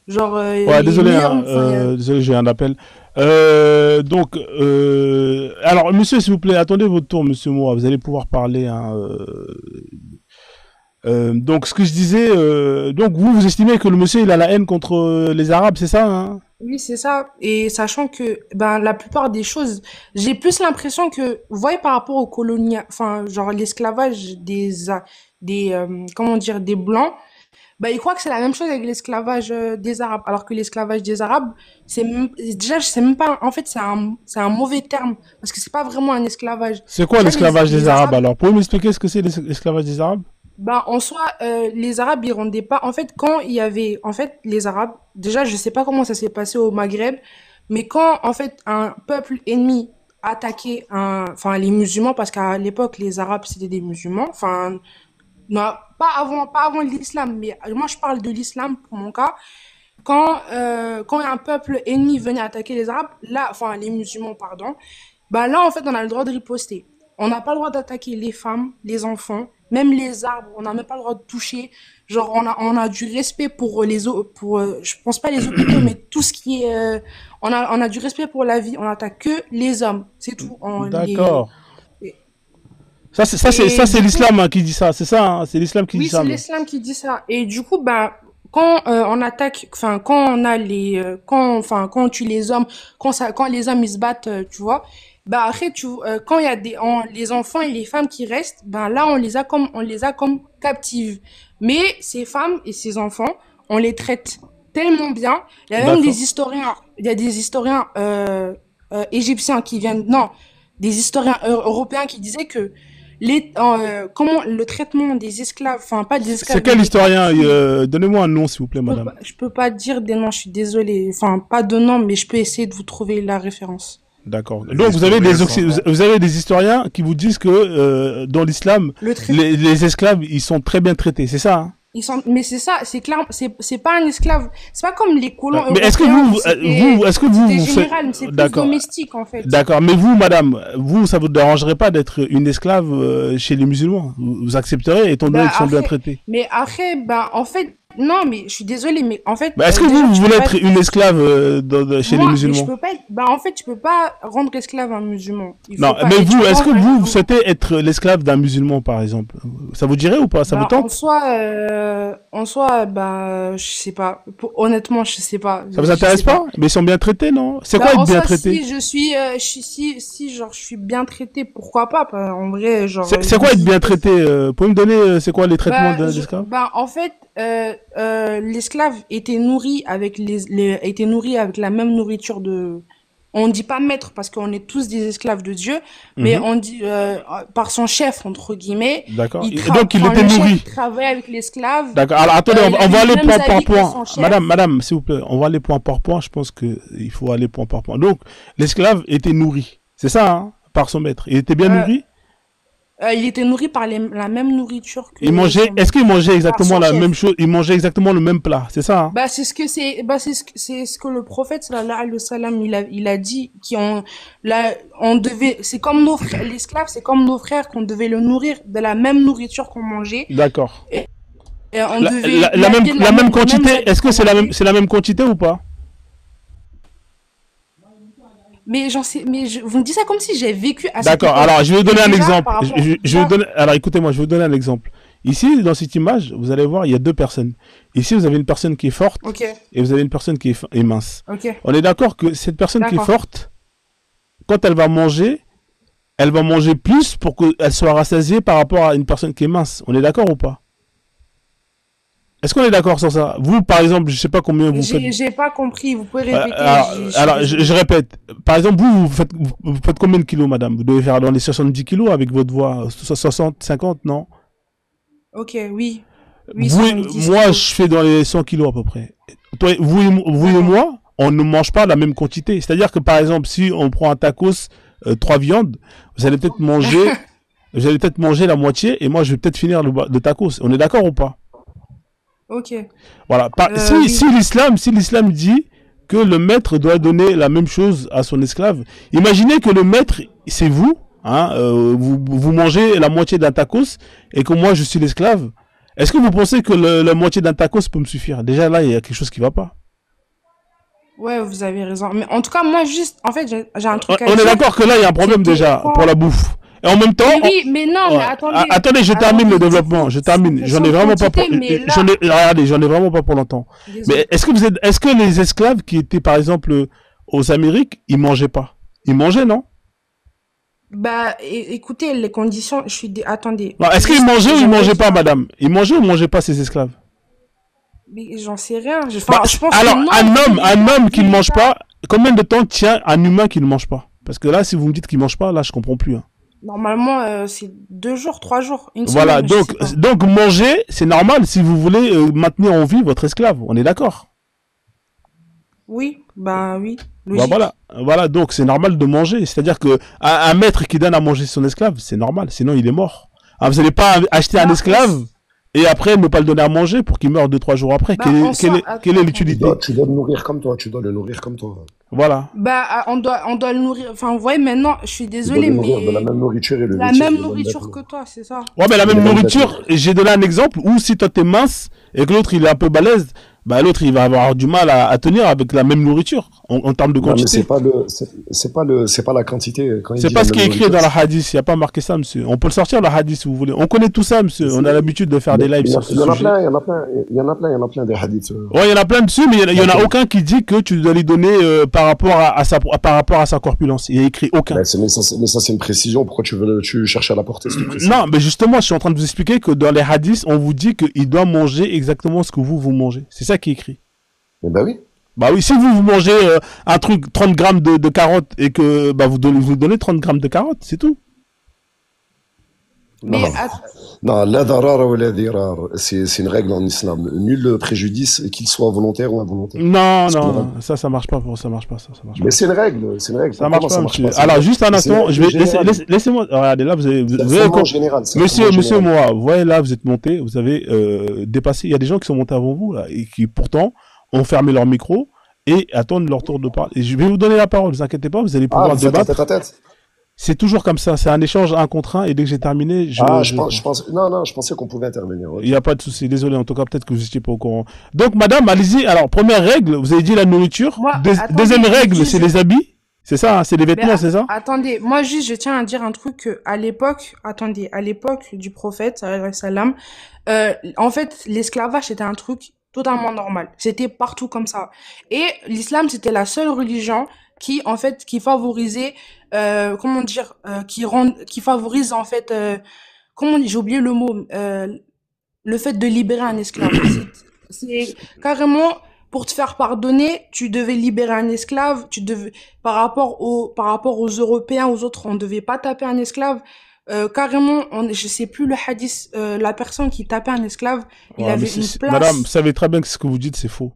Genre, Ouais, les désolé, meilleurs, hein, enfin, désolé, j'ai un appel. Donc, alors, monsieur, s'il vous plaît, attendez votre tour, monsieur Moura, vous allez pouvoir parler. Hein, donc, ce que je disais, donc vous estimez que le monsieur, il a la haine contre les Arabes, c'est ça, hein? oui, c'est ça. Et sachant que, ben, la plupart des choses, j'ai plus l'impression que, vous voyez, par rapport au colonial, enfin, genre, l'esclavage comment dire, des Blancs, bah, ils croient que c'est la même chose avec l'esclavage des Arabes. Alors que l'esclavage des Arabes, déjà, je sais même pas, en fait, c'est un mauvais terme. Parce que c'est pas vraiment un esclavage. C'est quoi Déjà, l'esclavage les des Arabes, alors? Pouvez m'expliquer ce que c'est l'esclavage des Arabes? Bah, en soi, les Arabes, ils rendaient pas. En fait, quand il y avait, en fait, les Arabes, déjà, je sais pas comment ça s'est passé au Maghreb, mais quand, en fait, un peuple ennemi attaquait enfin, les musulmans, parce qu'à l'époque, les Arabes, c'était des musulmans. Enfin, non, pas avant l'islam, mais moi, je parle de l'islam pour mon cas. Quand un peuple ennemi venait attaquer les Arabes, là, enfin, les musulmans, pardon, bah là, en fait, on a le droit de riposter. On n'a pas le droit d'attaquer les femmes, les enfants, même les arbres, on n'a même pas le droit de toucher. Genre, on a du respect pour je pense pas les hôpitaux, mais tout ce qui est, on a du respect pour la vie, on attaque que les hommes, c'est tout. D'accord. Et- Ça, c'est l'islam hein, qui dit ça, c'est ça, hein, c'est l'islam qui Oui, dit ça. c'est mais- l'islam qui dit ça. Et du coup, bah, quand on attaque, enfin, quand on a quand on tue les hommes, quand les hommes ils se battent, tu vois, bah après, quand il y a les enfants et les femmes qui restent, ben là on les a comme captives. Mais ces femmes et ces enfants, on les traite tellement bien. Il y a même D'accord. il y a des historiens égyptiens qui viennent, non, des historiens européens qui disaient que comment le traitement des esclaves, enfin pas des esclaves. C'est quel mais des historien captifs. Donnez-moi un nom, s'il vous plaît, madame. Je peux pas dire des noms, je suis désolée. Enfin, pas de nom, mais je peux essayer de vous trouver la référence. D'accord. Donc vous avez vous avez des historiens qui vous disent que dans l'islam, Le trai- les esclaves, ils sont très bien traités, c'est ça, hein? Mais c'est ça, c'est clair, c'est pas un esclave. C'est pas comme les colons Mais est-ce que européens, est-ce que vous c'était faites- général, mais c'est plus D'accord. domestique, en fait. D'accord, mais vous, madame, vous, ça vous dérangerait pas d'être une esclave chez les musulmans? Vous accepterez, étant donné Bah, qu'ils sont bien après- traités. Mais après, bah, en fait, Non, mais je suis désolée, mais en fait, Bah, est-ce que déjà, vous tu peux voulez pas être être... une esclave chez les Moi, mais je musulmans? peux pas être... Bah, en fait, tu peux pas rendre esclave un musulman. Il Non, faut pas. mais Et tu vous, peux est-ce pas... que vous souhaitez être l'esclave d'un musulman, par exemple? Ça vous dirait ou pas? Ça vous Bah, tente? bah, je sais pas. Honnêtement, je sais pas. Ça vous Je intéresse sais pas. pas? Mais ils sont bien traités, non? C'est Bah, quoi être en bien soi, traité? si je suis, si, genre, je suis bien traité, pourquoi pas? Bah, en vrai, genre, C'est quoi être bien traité? Vous pouvez me donner, c'est quoi les traitements d'esclaves? En fait, l'esclave était nourri avec était nourri avec la même nourriture de, on dit pas maître parce qu'on est tous des esclaves de Dieu, mais Mhm. on dit, par son chef, entre guillemets. D'accord. Il Donc, il enfin, était le chef, nourri. il travaillait avec l'esclave. D'accord. Alors, attendez, Il on avait va les aller mêmes point par habits que point. son chef. Madame, s'il vous plaît, on va aller point par point. Je pense que il faut aller point par point. Donc, l'esclave était nourri. C'est ça, hein, par son maître. Il était bien Euh, nourri. Il était nourri par la même nourriture que Il mangeait, son est-ce qu'il mangeait par exactement son la chef. même chose? Il mangeait exactement le même plat. C'est ça, hein? Bah, c'est ce que le prophète, sallallahu alayhi wa sallam, il a dit, on devait, c'est comme nos frères, l'esclave, c'est comme nos frères qu'on devait le nourrir de la même nourriture qu'on mangeait, D'accord. et on La, devait la lui même, habiller de la même les mêmes quantité, habits est-ce que qu'on c'est mangeait. c'est la même quantité ou pas? Mais vous me dites ça comme si j'ai vécu à cette D'accord. époque. Alors, je vais vous Mais donner un déjà, exemple. par rapport, Je vais déjà, vous donner, alors, écoutez-moi, je vais vous donner un exemple. Ici, dans cette image, vous allez voir, il y a deux personnes. Ici, vous avez une personne qui est forte ok, et vous avez une personne qui est mince. ok, On est d'accord que cette personne qui est d'accord. forte, quand elle va manger plus pour qu'elle soit rassasiée par rapport à une personne qui est mince. On est d'accord ou pas? Est-ce qu'on est d'accord sur ça? Vous, par exemple, je sais pas combien vous faites. J'ai pas compris, vous pouvez répéter, Alors, je suis je désolée. répète. Par exemple, vous faites combien de kilos, madame? Vous devez faire dans les 70 kilos avec votre voix. 60, 50, non? Ok, oui, oui, Vous, 70 moi, kilos. je fais dans les 100 kilos à peu près. Toi, vous et D'accord. moi, on ne mange pas la même quantité. C'est-à-dire que, par exemple, si on prend un tacos, 3 viandes, vous allez peut-être manger, la moitié et moi, je vais peut-être finir le tacos. On est d'accord ou pas? Ok, Voilà. oui. Si l'islam dit que le maître doit donner la même chose à son esclave, imaginez que le maître, c'est vous, hein, vous mangez la moitié d'un tacos et que moi je suis l'esclave. Est-ce que vous pensez que la moitié d'un tacos peut me suffire? Déjà là, il y a quelque chose qui va pas. Ouais, vous avez raison. Mais en tout cas, moi, juste, en fait, j'ai un On truc à est dire. d'accord que là, il y a un problème C'est que déjà quand... pour la bouffe. Et en même temps, Mais oui, mais non, mais ouais. attendez. Attendez, je termine le Attendez, développement. Je c'est termine. une J'en ai question de vraiment pas quantité, pour. mais là... Regardez, j'en ai vraiment pas pour longtemps. Désolé. Mais est-ce que les esclaves qui étaient par exemple aux Amériques, ils mangeaient pas? Ils mangeaient, non? Bah, écoutez, les conditions, attendez. Non, est-ce qu'ils Juste, mangeaient ou ils j'aimerais mangeaient pas, dire- madame? Ils mangeaient ou mangeaient pas ces esclaves? Mais j'en sais rien. Je Bah, pense alors, que non, un homme qui ne mange ça- pas, combien de temps tient un humain qui ne mange pas? Parce que là, si vous me dites qu'il mange pas, là, je comprends plus, hein. Normalement, c'est 2 jours, 3 jours, une Voilà, semaine, je sais pas. donc manger, c'est normal si vous voulez maintenir en vie votre esclave. On est d'accord? Oui, bah oui, Bah logique. voilà, donc c'est normal de manger. C'est-à-dire que un maître qui donne à manger son esclave, c'est normal, sinon il est mort. Ah, vous n'allez pas acheter un Bah, esclave et après ne pas le donner à manger pour qu'il meure 2-3 jours après. Bah, Quelle en est, soi, quelle est attends. l'utilité? Tu dois le nourrir comme toi, tu dois le nourrir comme toi. Voilà. Bah, on doit le nourrir. Enfin, vous voyez, maintenant, je suis Tu dois désolée, le nourrir de la mais même nourriture et le la vêtir même de la même nourriture vêtement. que toi, c'est ça. Ouais, mais la même Le même nourriture, vêtement. j'ai donné un exemple où si toi t'es mince et que l'autre il est un peu balèze, bah l'autre il va avoir du mal à tenir avec la même nourriture en termes de Non, mais quantité. c'est pas la quantité. Quand il C'est dit pas la ce qui est même écrit dans nourriture, la hadith, il n'y a pas marqué ça, monsieur. On peut le sortir, la hadith, si vous voulez. On connaît tout ça, monsieur. On a l'habitude de faire des lives sur ce il y en a sujet. plein, il y en a plein des hadiths. Ouais, il y en a plein dessus, mais il y en a aucun qui dit que tu dois lui donner par rapport à sa corpulence. Il y a écrit aucun. Mais ça, c'est une précision. Pourquoi tu cherches à l'apporter, cette précision? Non, mais justement, je suis en train de vous expliquer que dans les hadiths, on vous dit qu'il doit manger exactement ce que vous mangez. C'est ça qui est écrit. Mais bah oui. Bah oui, si vous mangez un truc, 30 grammes de carottes, et que bah, vous donnez 30 grammes de carottes, c'est tout. Mais Non. Non, la darara ou la dirar, c'est une règle en islam. Nul préjudice, qu'il soit volontaire ou involontaire. Non, C'est une non, règle. ça marche pas, ça marche pas, ça marche pas. Mais c'est une règle, c'est une règle. Ça marche Comment pas, ça marche monsieur. pas? C'est Alors, une juste un règle. C'est une instant, règle je vais générale. laissez-moi. Regardez, là, vous C'est un avez fondement général. c'est un Monsieur fondement général. Moa, vous voyez là, vous êtes monté, vous avez dépassé. Il y a des gens qui sont montés avant vous là et qui pourtant ont fermé leur micro et attendent leur tour de parole. Et je vais vous donner la parole. Ne vous inquiétez pas, vous allez Ah, pouvoir vous faites un débattre. tête à tête. C'est toujours comme ça. C'est un échange un contre un. Et dès que j'ai terminé, Non, je pensais qu'on pouvait intervenir. Il n'y a pas de souci. Désolé. En tout cas, peut-être que vous n'étiez pas au courant. Donc, madame, allez-y. Alors, première règle, vous avez dit la nourriture. Deuxième règle, c'est les habits. C'est ça, hein, c'est les vêtements, c'est ça? Attendez, moi juste, je tiens à dire un truc que à l'époque du prophète, sallallahu alayhi wa sallam, en fait, l'esclavage c'était un truc totalement normal. C'était partout comme ça. Et l'islam, c'était la seule religion qui, en fait, qui favorisait, qui favorise en fait, j'ai oublié le mot, le fait de libérer un esclave. C'est carrément pour te faire pardonner, tu devais libérer un esclave, par rapport aux Européens, aux autres, on devait pas taper un esclave. Carrément, je sais plus le hadith, la personne qui tapait un esclave, il avait une place. Madame, vous savez très bien que ce que vous dites, c'est faux.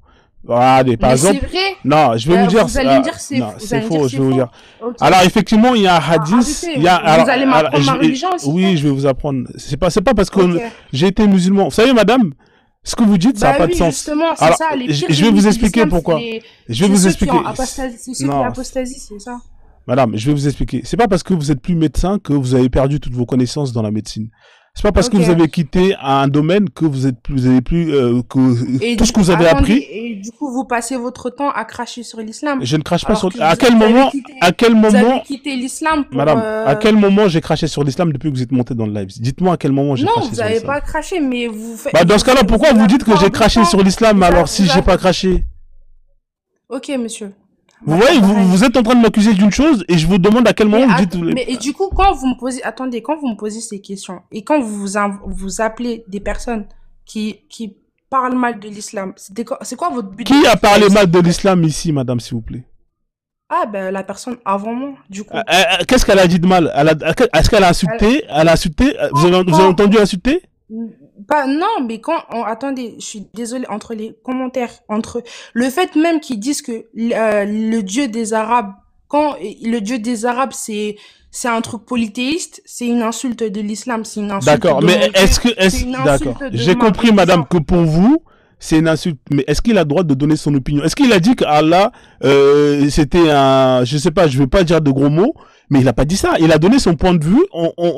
Regardez, par exemple. C'est vrai. Non, je vais vous dire. Vous allez me dire c'est faux. C'est faux, je vais vous dire. Okay. Alors, effectivement, il y a un hadith. Vous allez m'apprendre ma religion aussi. Oui, je vais vous apprendre. C'est pas parce que j'ai été musulman. Vous savez, madame, ce que vous dites, ça n'a pas de sens. Justement, c'est ça, je vais vous expliquer pourquoi. Je vais vous expliquer. C'est ceux qui apostasient, c'est ça. Madame, je vais vous expliquer. C'est pas parce que vous êtes plus médecin que vous avez perdu toutes vos connaissances dans la médecine. C'est pas parce que vous avez quitté un domaine que vous avez plus tout ce que vous avez appris. Et du coup, vous passez votre temps à cracher sur l'islam. Je ne crache pas sur. À quel moment vous avez quitté l'islam pour. Madame, à quel moment j'ai craché sur l'islam depuis que vous êtes monté dans le live? Dites-moi à quel moment j'ai craché sur l'islam. Non, vous n'avez pas craché, mais vous faites. Bah dans ce cas-là, pourquoi vous dites que j'ai craché sur l'islam alors si j'ai pas craché? Ok, monsieur. Vous voyez, vous êtes en train de m'accuser d'une chose et je vous demande à quel moment vous dites. Mais et du coup, quand vous me posez ces questions et quand vous appelez des personnes qui parlent mal de l'islam, c'est quoi votre but? Qui a parlé mal de l'islam ici, madame, s'il vous plaît? Ah ben la personne avant moi, du coup. Qu'est-ce qu'elle a dit de mal? Est-ce qu'elle a insulté? Elle a insulté? Vous avez entendu insulter? Non, mais attendez, je suis désolée, entre les commentaires, entre le fait même qu'ils disent que le dieu des Arabes, quand le dieu des Arabes c'est un truc polythéiste, c'est une insulte de l'islam, c'est une insulte. D'accord, mais d'accord, j'ai compris, madame, que pour vous c'est une insulte, mais est-ce qu'il a le droit de donner son opinion? Est-ce qu'il a dit qu'Allah c'était je sais pas, je vais pas dire de gros mots, mais il a pas dit ça. Il a donné son point de vue.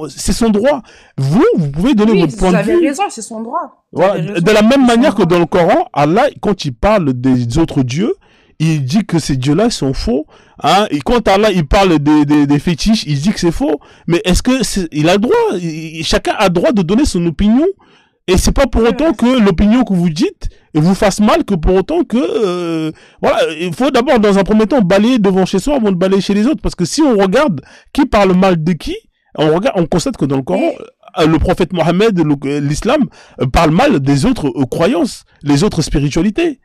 C'est son droit. Vous pouvez donner votre point de vue. Vous avez raison, c'est son droit. Voilà. De la même manière que dans le Coran, Allah, quand il parle des autres dieux, il dit que ces dieux-là sont faux. Hein. Et quand Allah, il parle des fétiches, il dit que c'est faux. Mais est-ce que il a le droit? Chacun a le droit de donner son opinion. Et c'est pas pour autant que l'opinion que vous dites vous fasse mal, que pour autant que voilà, il faut d'abord dans un premier temps balayer devant chez soi avant de balayer chez les autres, parce que si on regarde qui parle mal de qui, on constate que dans le Coran le prophète Mohammed, l'islam parle mal des autres croyances, les autres spiritualités.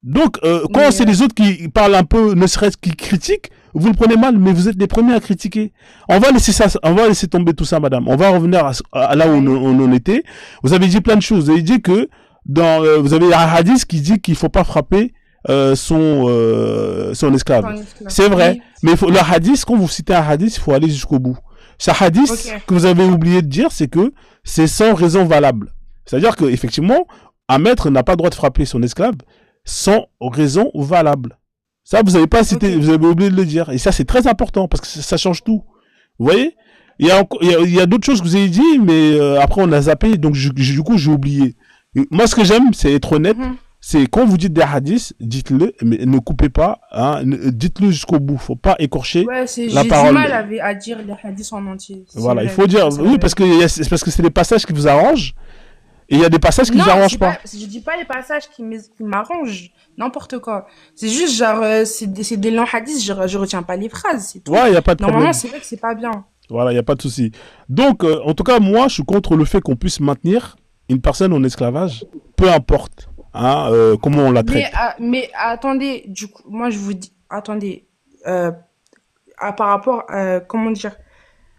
Donc quand c'est les autres qui parlent un peu, ne serait-ce qu'ils critiquent, vous le prenez mal, mais vous êtes les premiers à critiquer. On va laisser tomber tout ça, madame. On va revenir à là où on en était. Vous avez dit plein de choses. Vous avez dit que vous avez un hadith qui dit qu'il faut pas frapper son esclave. C'est vrai. Mais le hadith, quand vous citez un hadith, il faut aller jusqu'au bout. Ce hadith que vous avez oublié de dire, c'est que c'est sans raison valable. C'est-à-dire que effectivement, un maître n'a pas le droit de frapper son esclave sans raison valable. Ça, vous avez pas cité, vous avez oublié de le dire. Et ça, c'est très important parce que ça change tout. Vous voyez? Il y a d'autres choses que vous avez dit, mais après on a zappé, donc du coup j'ai oublié. Et moi, ce que j'aime, c'est être honnête. C'est quand vous dites des hadiths, dites-le, mais ne coupez pas. Hein, dites-le jusqu'au bout. Faut pas écorcher la parole. J'ai du mal à dire les hadiths en entier. Voilà, il faut dire. Oui, parce que c'est des passages qui vous arrangent. Et il y a des passages qui ne vous arrangent pas. Je dis pas les passages qui m'arrangent. N'importe quoi. C'est juste genre, c'est des longs hadiths, je retiens pas les phrases, c'est tout. Ouais, il y a pas de problème. Normalement, c'est vrai que c'est pas bien. Voilà, il y a pas de souci. Donc, en tout cas, moi, je suis contre le fait qu'on puisse maintenir une personne en esclavage, peu importe, hein, comment on la traite. Mais attendez, du coup, moi, je vous dis, attendez, par rapport, comment dire,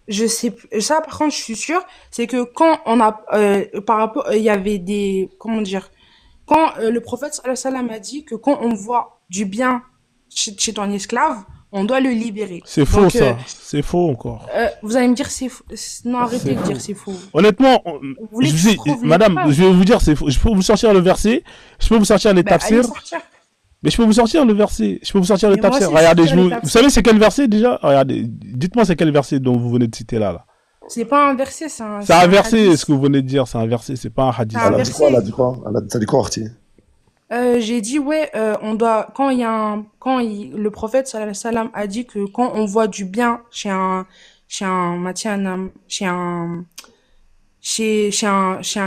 je sais, ça, par contre, je suis sûre, c'est que quand on a, par rapport, il y avait des, comment dire, quand le prophète sallallahu alayhi wa sallam a dit que quand on voit du bien chez ton esclave, on doit le libérer. C'est faux, ça. C'est faux encore. Vous allez me dire c'est faux. Non, arrêtez de dire c'est faux. Honnêtement, madame, je vais vous dire c'est faux. Je peux vous sortir le verset, je peux vous sortir les tafsirs. Mais je peux vous sortir le verset. Je peux vous sortir le Mais moi tafsir. aussi, je Regardez, suis sur les vous savez c'est quel verset déjà? Regardez, dites-moi c'est quel verset dont vous venez de citer là. C'est pas un verset, C'est un verset, hadith. ce que vous venez de dire, c'est un verset, c'est pas un hadith. C'est un Elle a dit quoi? verset. Elle a dit quoi? T'as dit quoi, Arti? J'ai dit, ouais, on doit, quand il y a le prophète, sallallahu alayhi wa sallam, a dit que quand on voit du bien chez un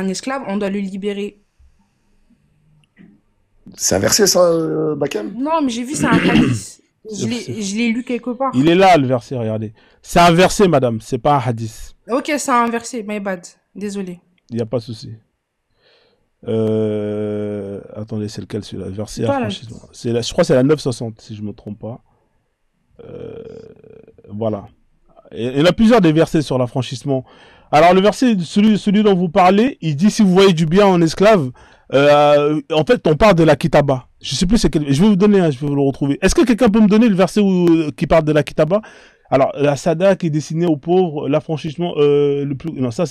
esclave, on doit le libérer. C'est un verset, ça, Bakem? Non, mais j'ai vu, c'est un hadith. Je l'ai lu quelque part. Il est là le verset, regardez. C'est un verset, madame, c'est pas un hadith. Ok, c'est un verset, my bad. Désolé. Il n'y a pas de souci. Attendez, c'est lequel celui-là? Verset Pas la- affranchissement. Je crois que c'est la 960, si je me trompe pas. Voilà. Et il y en a plusieurs des versets sur l'affranchissement. Alors le verset, celui dont vous parlez, il dit si vous voyez du bien en esclave, en fait on parle de la kitaba. Je sais plus c'est quel. Je vais vous donner, je vais vous le retrouver. Est-ce que quelqu'un peut me donner le verset qui parle de la kitaba? Alors la sada qui est destinée aux pauvres, l'affranchissement le plus. Non ça,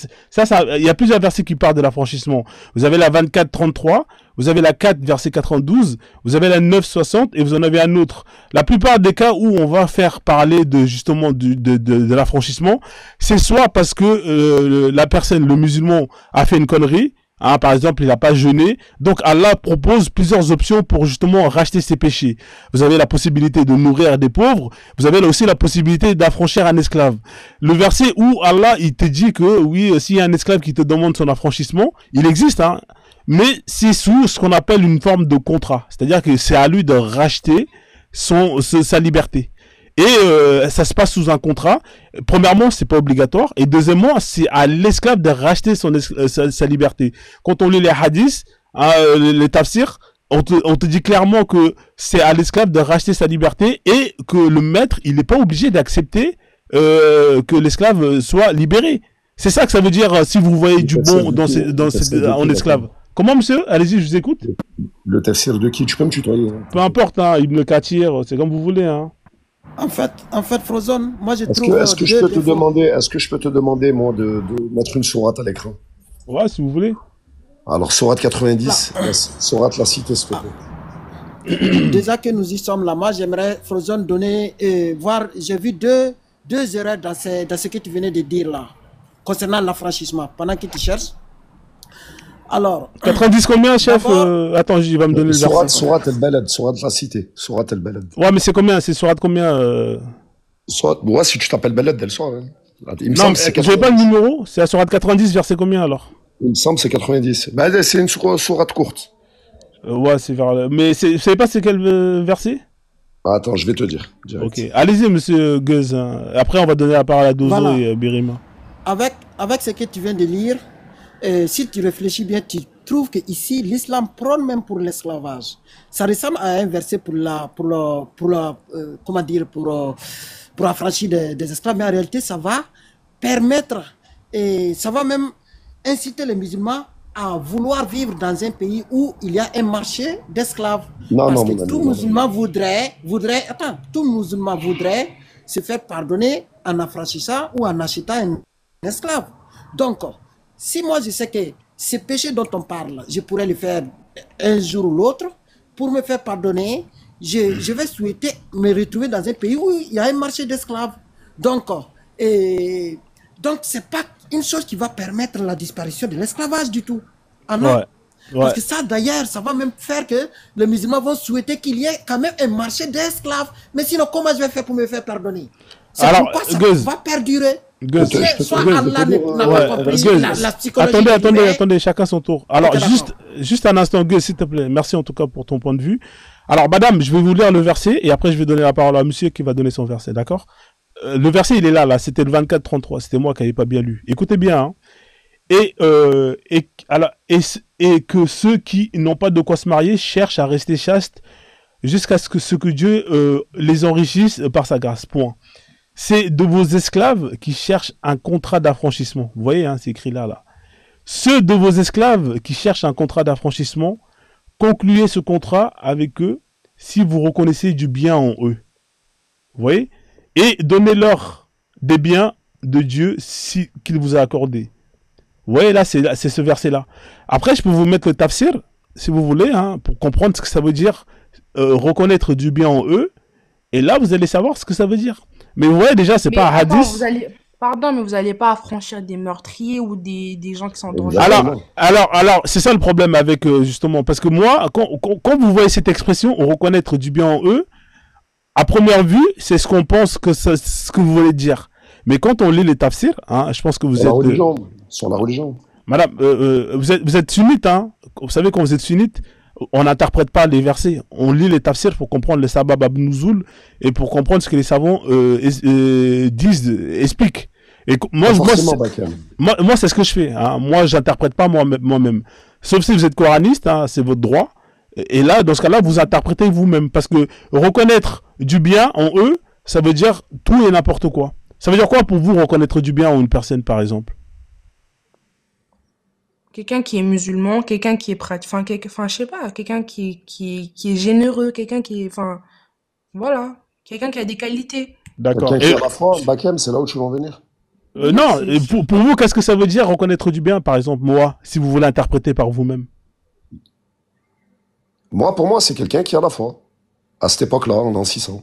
il y a plusieurs versets qui parlent de l'affranchissement. Vous avez la 24-33, vous avez la 4 verset 92, vous avez la 9-60 et vous en avez un autre. La plupart des cas où on va faire parler de justement de l'affranchissement, c'est soit parce que la personne, le musulman, a fait une connerie. Hein, par exemple, il n'a pas jeûné. Donc Allah propose plusieurs options pour justement racheter ses péchés. Vous avez la possibilité de nourrir des pauvres. Vous avez aussi la possibilité d'affranchir un esclave. Le verset où Allah il te dit que oui, s'il y a un esclave qui te demande son affranchissement, il existe, hein, mais c'est sous ce qu'on appelle une forme de contrat. C'est-à-dire que c'est à lui de racheter sa liberté. Et ça se passe sous un contrat. Premièrement, c'est pas obligatoire. Et deuxièmement, c'est à l'esclave de racheter sa liberté. Quand on lit les hadiths, hein, les tafsirs, on te dit clairement que c'est à l'esclave de racheter sa liberté et que le maître, il n'est pas obligé d'accepter que l'esclave soit libéré. C'est ça que ça veut dire si vous voyez du bon en esclave. Comment, monsieur? Allez-y, je vous écoute. Le tafsir de qui? Tu peux me tutoyer, hein. Peu importe, hein, Ibn Kathir, c'est comme vous voulez, hein. En fait, Frozone, moi je Est-ce trouve que je deux peux te défauts. demander, moi, de mettre une sourate à l'écran? Ouais, si vous voulez. Alors, sourate 90, sourate la cité, s'il te plaît. Déjà que nous y sommes là, moi j'aimerais, Frozone, donner, voir, j'ai vu deux erreurs dans ce que tu venais de dire là, concernant l'affranchissement, pendant que tu cherches. Alors, 90 combien, chef? D'abord- Attends, il va me donner le verset. Sourate el-Balad, sourate la cité, sourate el-Balad. Ouais, mais c'est combien? C'est surat combien Ouais, si tu t'appelles Balad, elle soit, hein. Il me Non, semble que c'est je n'ai pas le 90. numéro. C'est la surat 90, verset combien alors? Il me semble que c'est 90. Bah, c'est une sourate courte. Ouais, c'est vers mais vous savez pas c'est quel verset? Attends, je vais te dire. Direct. Ok. Allez-y, monsieur Guez, hein. Après, on va donner la parole à Dozo Voilà. et Birima. avec ce que tu viens de lire, si tu réfléchis bien, tu trouves que ici l'islam prône même pour l'esclavage. Ça ressemble à un verset pour affranchir des esclaves, mais en réalité, ça va permettre et ça va même inciter les musulmans à vouloir vivre dans un pays où il y a un marché d'esclaves. Non, Parce non, que mon ami, tout non, musulman tout musulman voudrait se faire pardonner en affranchissant ou en achetant un esclave. Donc, si moi je sais que ces péchés dont on parle, je pourrais les faire un jour ou l'autre, pour me faire pardonner, je vais souhaiter me retrouver dans un pays où il y a un marché d'esclaves. Donc, c'est pas une chose qui va permettre la disparition de l'esclavage du tout. Ah non. Ouais. Ouais. Parce que ça, d'ailleurs, ça va même faire que les musulmans vont souhaiter qu'il y ait quand même un marché d'esclaves. Mais sinon, comment je vais faire pour me faire pardonner? C'est Alors, pourquoi ça Guez. va perdurer. Guez, Soit Guez. Allah n'a Ouais, pas compris Guez. la psychologie. Attendez, chacun son tour. Alors, Ok, juste un instant, Guez, s'il te plaît. Merci en tout cas pour ton point de vue. Alors, madame, je vais vous lire le verset et après, je vais donner la parole à monsieur qui va donner son verset, d'accord? Le verset, il est là, c'était le 24-33. C'était moi qui n'avais pas bien lu. Écoutez bien, hein. Et que ceux qui n'ont pas de quoi se marier cherchent à rester chastes jusqu'à ce que Dieu les enrichisse par sa grâce. Point. C'est de vos esclaves qui cherchent un contrat d'affranchissement. Vous voyez, hein, c'est écrit là. Ceux de vos esclaves qui cherchent un contrat d'affranchissement, concluez ce contrat avec eux si vous reconnaissez du bien en eux. Vous voyez? Et donnez-leur des biens de Dieu qu'il vous a accordés. Vous voyez, là, c'est ce verset-là. Après, je peux vous mettre le tafsir, si vous voulez, hein, pour comprendre ce que ça veut dire reconnaître du bien en eux, et là, vous allez savoir ce que ça veut dire. Mais vous voyez, déjà, c'est Mais pas un attends, hadith. pardon, mais vous allez pas affranchir des meurtriers ou des gens qui sont dangereux. Exactement. Alors, c'est ça le problème avec, justement, parce que moi, quand vous voyez cette expression, reconnaître du bien en eux, à première vue, c'est ce qu'on pense que ce que vous voulez dire. Mais quand on lit les tafsirs, hein, je pense que vous Sur la êtes... religion. Sur la religion. Madame, vous êtes sunnite, hein. Vous savez, quand vous êtes sunnite, on n'interprète pas les versets. On lit les tafsirs pour comprendre les sabab ab-nuzul et pour comprendre ce que les savants disent, expliquent. Et moi, c'est ce que je fais. Hein. Moi, j'interprète pas moi-même. Sauf si vous êtes coraniste, hein, c'est votre droit. Et là, dans ce cas-là, vous interprétez vous-même. Parce que reconnaître du bien en eux, ça veut dire tout et n'importe quoi. Ça veut dire quoi pour vous, reconnaître du bien en une personne, par exemple? Quelqu'un qui est musulman, quelqu'un qui est pratique, enfin, je sais pas, quelqu'un qui est généreux, quelqu'un qui est, enfin, voilà, quelqu'un qui a des qualités. D'accord. Quelqu'un qui a la foi, Bakem, c'est là où tu vas en venir. Non, et pour vous, qu'est-ce que ça veut dire reconnaître du bien, par exemple, moi, si vous voulez interpréter par vous-même? Moi, pour moi, c'est quelqu'un qui a la foi. À cette époque-là, en l'an 600.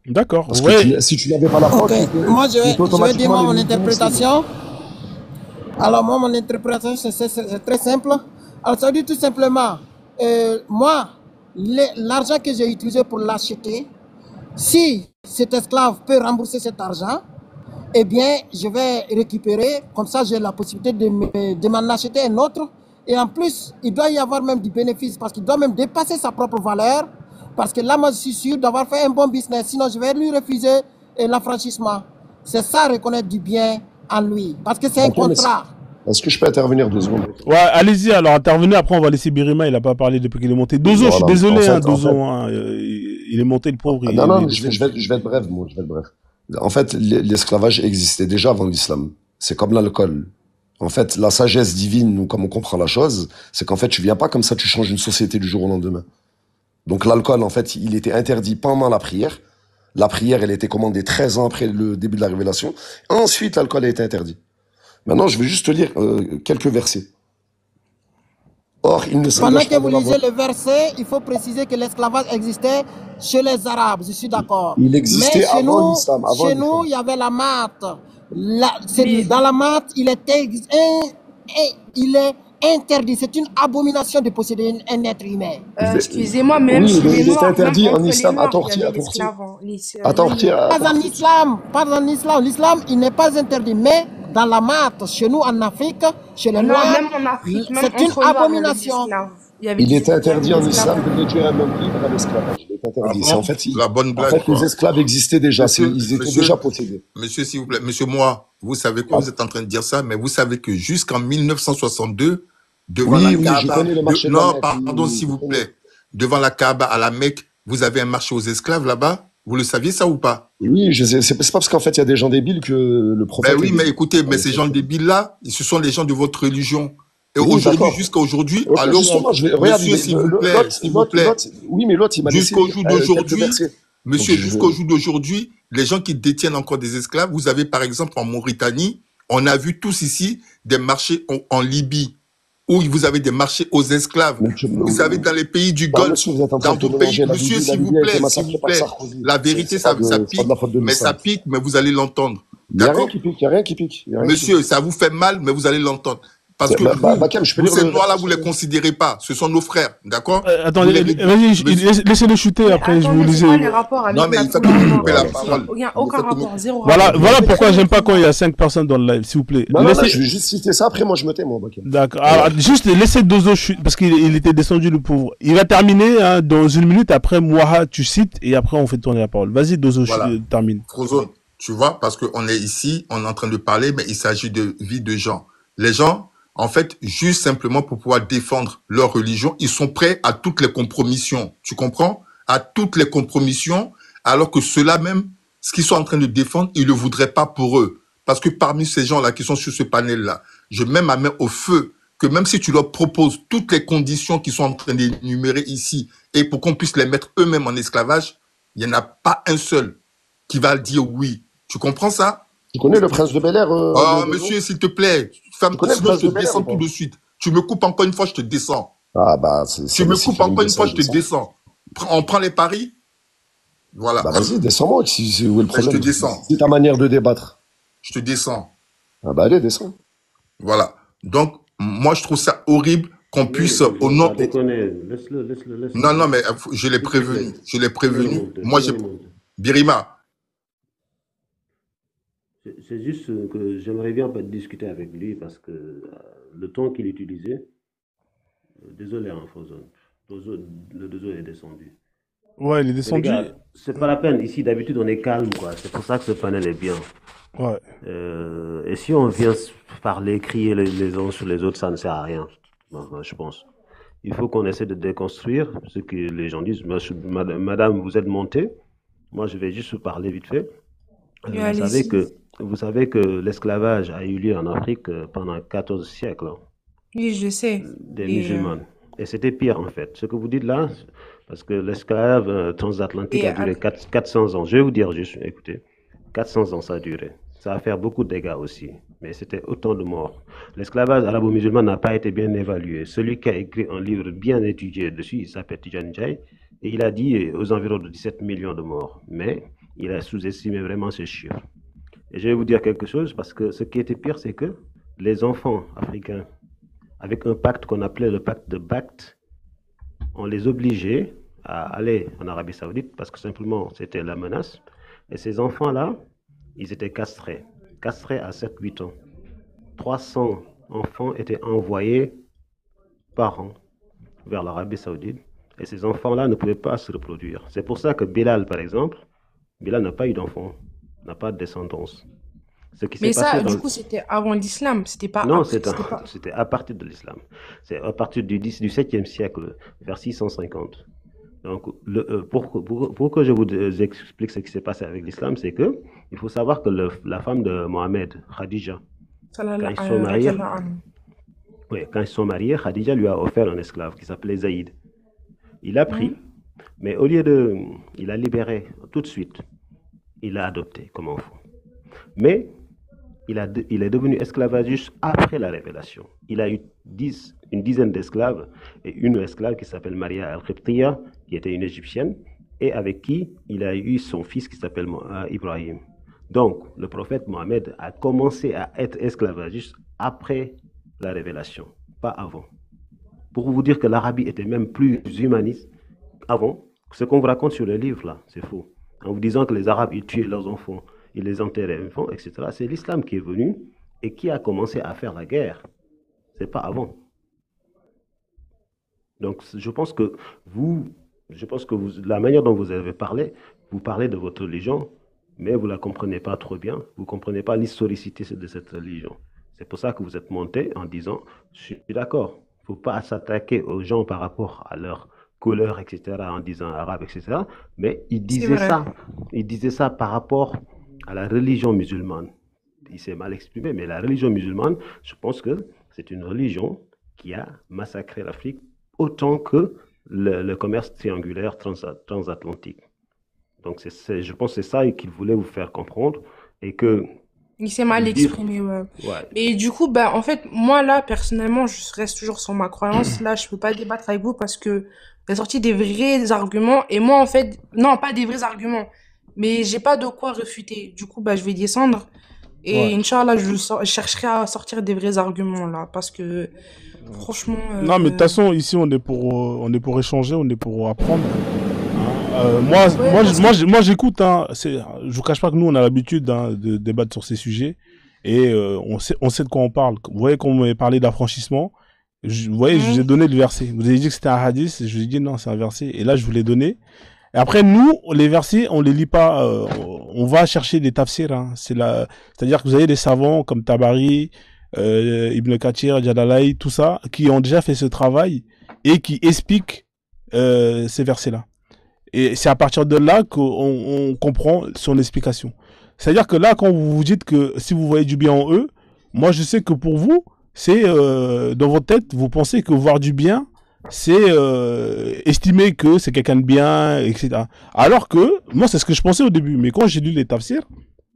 D'accord. Parce Ouais. que si tu n'avais pas la foi, Ok, moi je vais dire moi, mon interprétation. Alors moi, mon interprétation, c'est très simple. Alors ça veut dire tout simplement, moi, l'argent que j'ai utilisé pour l'acheter, si cet esclave peut rembourser cet argent, eh bien, je vais récupérer, comme ça j'ai la possibilité de m'en acheter un autre. Et en plus, il doit y avoir même du bénéfice, parce qu'il doit même dépasser sa propre valeur, parce que là, moi, je suis sûr d'avoir fait un bon business, sinon je vais lui refuser l'affranchissement. C'est ça, reconnaître du bien en lui, parce que c'est un contrat. Est-ce que je peux intervenir 2 secondes? Ouais, allez-y, alors intervenez, après on va laisser Birima, il a pas parlé depuis qu'il est monté. Dozo, je suis désolé, Dozo, il est monté le pauvre. Non, je vais être bref, moi, je vais être bref. En fait, l'esclavage existait déjà avant l'islam. C'est comme l'alcool. En fait, la sagesse divine, nous, comme on comprend la chose, c'est qu'en fait, tu viens pas comme ça, tu changes une société du jour au lendemain. Donc l'alcool, en fait, il était interdit pendant la prière. La prière, elle était commandée 13 ans après le début de la révélation. Ensuite, l'alcool a été interdit. Maintenant, je vais juste te lire quelques versets. Or, il ne Pendant que vous lisez le verset, il faut préciser que l'esclavage existait chez les Arabes, je suis d'accord. Il existait avant l'islam. Chez nous, il y avait la mate. Dans la mate, il est interdit. C'est une abomination de posséder un être humain. Excusez-moi, même oui, chez les il est Noirs, interdit même en entre islam. les Noirs, Attends, il y avait l'esclave. Pas en islam, pas en islam. L'islam, il n'est pas interdit. Mais dans la mate, chez nous en Afrique, chez les Noirs, même en Afrique, même c'est une entre Noirs, abomination. Il est interdit en islam de réduire un homme libre à l'esclavage. Il est interdit. Ah bon, la bonne blague. En fait, les esclaves existaient déjà. Ils étaient déjà possédés. Monsieur, s'il vous plaît, monsieur Moi, vous savez quoi, vous êtes en train de dire ça, mais vous savez que jusqu'en 1962, devant la Kaaba, je connais le marché de la non, Mecque, pardon, s'il vous plaît, devant la Kaaba à la Mecque, vous avez un marché aux esclaves là-bas. Vous le saviez ça ou pas? Oui, je sais. C'est pas parce qu'en fait il y a des gens débiles que le prophète. Ben oui, mais écoutez, mais ces gens débiles là, ce sont les gens de votre religion. Et oui, aujourd'hui, jusqu'à aujourd'hui, okay, alors monsieur, s'il vous plaît, oui, mais l'autre, il m'a jusqu'au jour d'aujourd'hui, monsieur, jusqu'au jour d'aujourd'hui, les gens qui détiennent encore des esclaves, vous avez par exemple en Mauritanie, on a vu tous ici des marchés en Libye, où vous avez des marchés aux esclaves. Vous savez, dans les pays du Golfe, dans d'autres pays, monsieur, s'il vous plaît, la vérité, ça pique, mais ça pique, mais vous allez l'entendre. D'accord? Il n'y a rien qui pique. Monsieur, ça vous fait mal, mais vous allez l'entendre. Parce que vous, ces noirs-là, vous ne les considérez pas. Ce sont nos frères, d'accord? Attendez, vas-y, laissez-le shooter, après je vous lisais. Non, mais il faut que vous coupez la parole. Il n'y a aucun rapport, zéro voilà pourquoi j'aime pas quand il y a 5 personnes dans le live, s'il vous plaît. Non, je vais juste citer ça, après moi je me tais, moi. D'accord. Alors, juste laissez Dozo chuter, parce qu'il était descendu, le pauvre. Il va terminer dans 1 minute, après Mouaha, tu cites, et après on fait tourner la parole. Vas-y, Dozo, termine. Frozone, tu vois, parce qu'on est ici, on est en train de parler, mais il s'agit de vie de gens. Les gens, en fait, juste simplement pour pouvoir défendre leur religion, ils sont prêts à toutes les compromissions. Tu comprends? À toutes les compromissions, alors que ceux-là même, ce qu'ils sont en train de défendre, ils le voudraient pas pour eux. Parce que parmi ces gens-là qui sont sur ce panel-là, je mets ma main au feu que même si tu leur proposes toutes les conditions qu'ils sont en train d'énumérer ici et pour qu'on puisse les mettre eux-mêmes en esclavage, il n'y en a pas un seul qui va dire oui. Tu comprends ça? Tu connais le prince de Bel-Air monsieur, s'il te plaît. Femme, sinon je te descends tout de suite. Tu me coupes encore une fois, je te descends. Ah bah, tu me coupes encore une fois, je te descends. On prend les paris? Voilà. Bah vas-y, descends-moi, où est le Ben, je te problème? descends. C'est ta manière de débattre. Je te descends. Ah bah allez, descends. Voilà. Donc, moi, je trouve ça horrible qu'on puisse, Mais au faut nom... pas déconner. Laisse-le. Non, non, mais je l'ai S'il te plaît. prévenu. Je l'ai Donne-le prévenu. monter. Moi, Donne-le monter. Birima, C'est juste que j'aimerais bien discuter avec lui parce que le temps qu'il utilisait, désolé, hein, Fozon, le Dozo est descendu. Ouais, il est Mais les descendu. gars, c'est pas la peine. Ici, d'habitude, on est calme, quoi. C'est pour ça que ce panel est bien. Ouais. Et si on vient parler, crier les uns sur les autres, ça ne sert à rien, moi, je pense. Il faut qu'on essaie de déconstruire ce que les gens disent. Madame, vous êtes montée. Moi, je vais juste vous parler vite fait. Oui, Vous savez que l'esclavage a eu lieu en Afrique pendant 14 siècles, hein, Oui, je sais. des Et, musulmans. Et c'était pire, en fait. Ce que vous dites là, parce que l'esclavage transatlantique et a duré 400 ans. Je vais vous dire juste, écoutez, 400 ans ça a duré. Ça a fait beaucoup de dégâts aussi, mais c'était autant de morts. L'esclavage arabo-musulman n'a pas été bien évalué. Celui qui a écrit un livre bien étudié dessus, il s'appelle Tidjane Ndiaye, et il a dit aux environs de 17 millions de morts. Mais il a sous-estimé vraiment ce chiffre. Et je vais vous dire quelque chose, parce que ce qui était pire, c'est que les enfants africains, avec un pacte qu'on appelait le pacte de Bact, on les obligeait à aller en Arabie Saoudite, parce que simplement c'était la menace. Et ces enfants-là, ils étaient castrés à 7-8 ans. 300 enfants étaient envoyés par an vers l'Arabie Saoudite. Et ces enfants-là ne pouvaient pas se reproduire. C'est pour ça que Bilal, par exemple, Bilal n'a pas eu d'enfant, n'a pas de descendance. Ce qui s'est Mais passé ça, dans du coup, c'était avant l'islam. C'était pas Non, après. C'était pas. c'était à partir de l'islam. C'est à partir du 7e siècle, vers 650. Donc, pour que je vous explique ce qui s'est passé avec l'islam, c'est que il faut savoir que la femme de Mohamed, Khadija, quand ils sont mariés, Radiallahu anhu. oui, quand ils sont mariés, Khadija lui a offert un esclave qui s'appelait Zaïd. Il a pris, mais au lieu de, il a libéré tout de suite. Il l'a adopté comme enfant. Mais il est devenu esclavagiste après la révélation. Il a eu une dizaine d'esclaves et une esclave qui s'appelle Maria al-Qibtiyya, qui était une égyptienne, et avec qui il a eu son fils qui s'appelle Ibrahim. Donc, le prophète Mohammed a commencé à être esclavagiste après la révélation, pas avant. Pour vous dire que l'Arabie était même plus humaniste avant, ce qu'on vous raconte sur le livre là, c'est faux. En vous disant que les Arabes, ils tuaient leurs enfants, ils les enterraient enfants, etc. C'est l'islam qui est venu et qui a commencé à faire la guerre. C'est pas avant. Donc, je pense que la manière dont vous avez parlé, vous parlez de votre religion, mais vous ne la comprenez pas trop bien. Vous ne comprenez pas l'historicité de cette religion. C'est pour ça que vous êtes monté en disant, je suis d'accord, il ne faut pas s'attaquer aux gens par rapport à leur couleur, etc., en disant arabe, etc. Mais il disait ça par rapport à la religion musulmane. Il s'est mal exprimé, mais la religion musulmane, je pense que c'est une religion qui a massacré l'Afrique autant que le commerce triangulaire transatlantique. Donc je pense que c'est ça qu'il voulait vous faire comprendre et que... Il s'est mal exprimé, ouais. Et du coup, en fait, moi, là, personnellement, je reste toujours sur ma croyance. Là, je peux pas débattre avec vous parce que il a sorti des vrais arguments. Et moi, en fait, non, pas des vrais arguments. Mais j'ai pas de quoi réfuter. Du coup, je vais descendre. Et Inch'Allah, je chercherai à sortir des vrais arguments, là. Parce que, franchement... Non, mais de toute façon, ici, on est pour échanger, on est pour apprendre. Moi, j'écoute. Je vous cache pas que nous, on a l'habitude de débattre sur ces sujets et on sait de quoi on parle. Vous voyez, quand on m'avait parlé d'affranchissement, vous voyez, je vous ai donné le verset. Vous avez dit que c'était un hadith, et je vous ai dit non, c'est un verset. Et là, je vous l'ai donné. Et après, nous, les versets, on les lit pas. On va chercher des tafsirs. C'est-à-dire que vous avez des savants comme Tabari, Ibn Kathir, Jadalai, tout ça, qui ont déjà fait ce travail et qui expliquent ces versets-là. Et c'est à partir de là qu'on comprend son explication. C'est-à-dire que là, quand vous vous dites que si vous voyez du bien en eux, moi je sais que pour vous, c'est dans votre tête, vous pensez que voir du bien, c'est estimer que c'est quelqu'un de bien, etc. Alors que, moi c'est ce que je pensais au début, mais quand j'ai lu les tafsirs,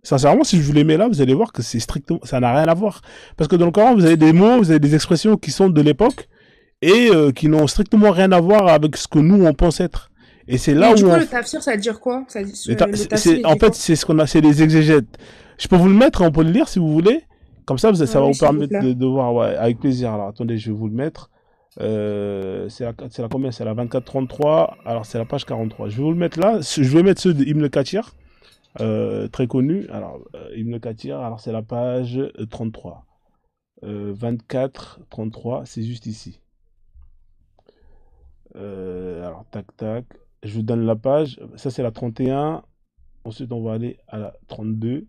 sincèrement, si je vous les mets là, vous allez voir que c'est strictement, ça n'a rien à voir. Parce que dans le Coran, vous avez des mots, vous avez des expressions qui sont de l'époque et qui n'ont strictement rien à voir avec ce que nous, on pense être. Et c'est Mais là du où coup, on... le tafsir, ça veut dire quoi? Le tafsir, c'est, il en dit fait, quoi? c'est ce qu'on a, c'est les exégètes. Je peux vous le mettre, on peut le lire si vous voulez. Comme ça, ça Ah va oui, vous s'il vous permettre plaît. de voir, ouais, avec plaisir. Alors, attendez, je vais vous le mettre. C'est la combien? C'est la 24-33. Alors, c'est la page 43. Je vais vous le mettre là. Je vais mettre ceux de Ibn Kathir, très connu. Alors, Ibn Kathir, alors c'est la page 33. 24-33, c'est juste ici. Alors, tac, tac. Je vous donne la page. Ça, c'est la 31. Ensuite, on va aller à la 32.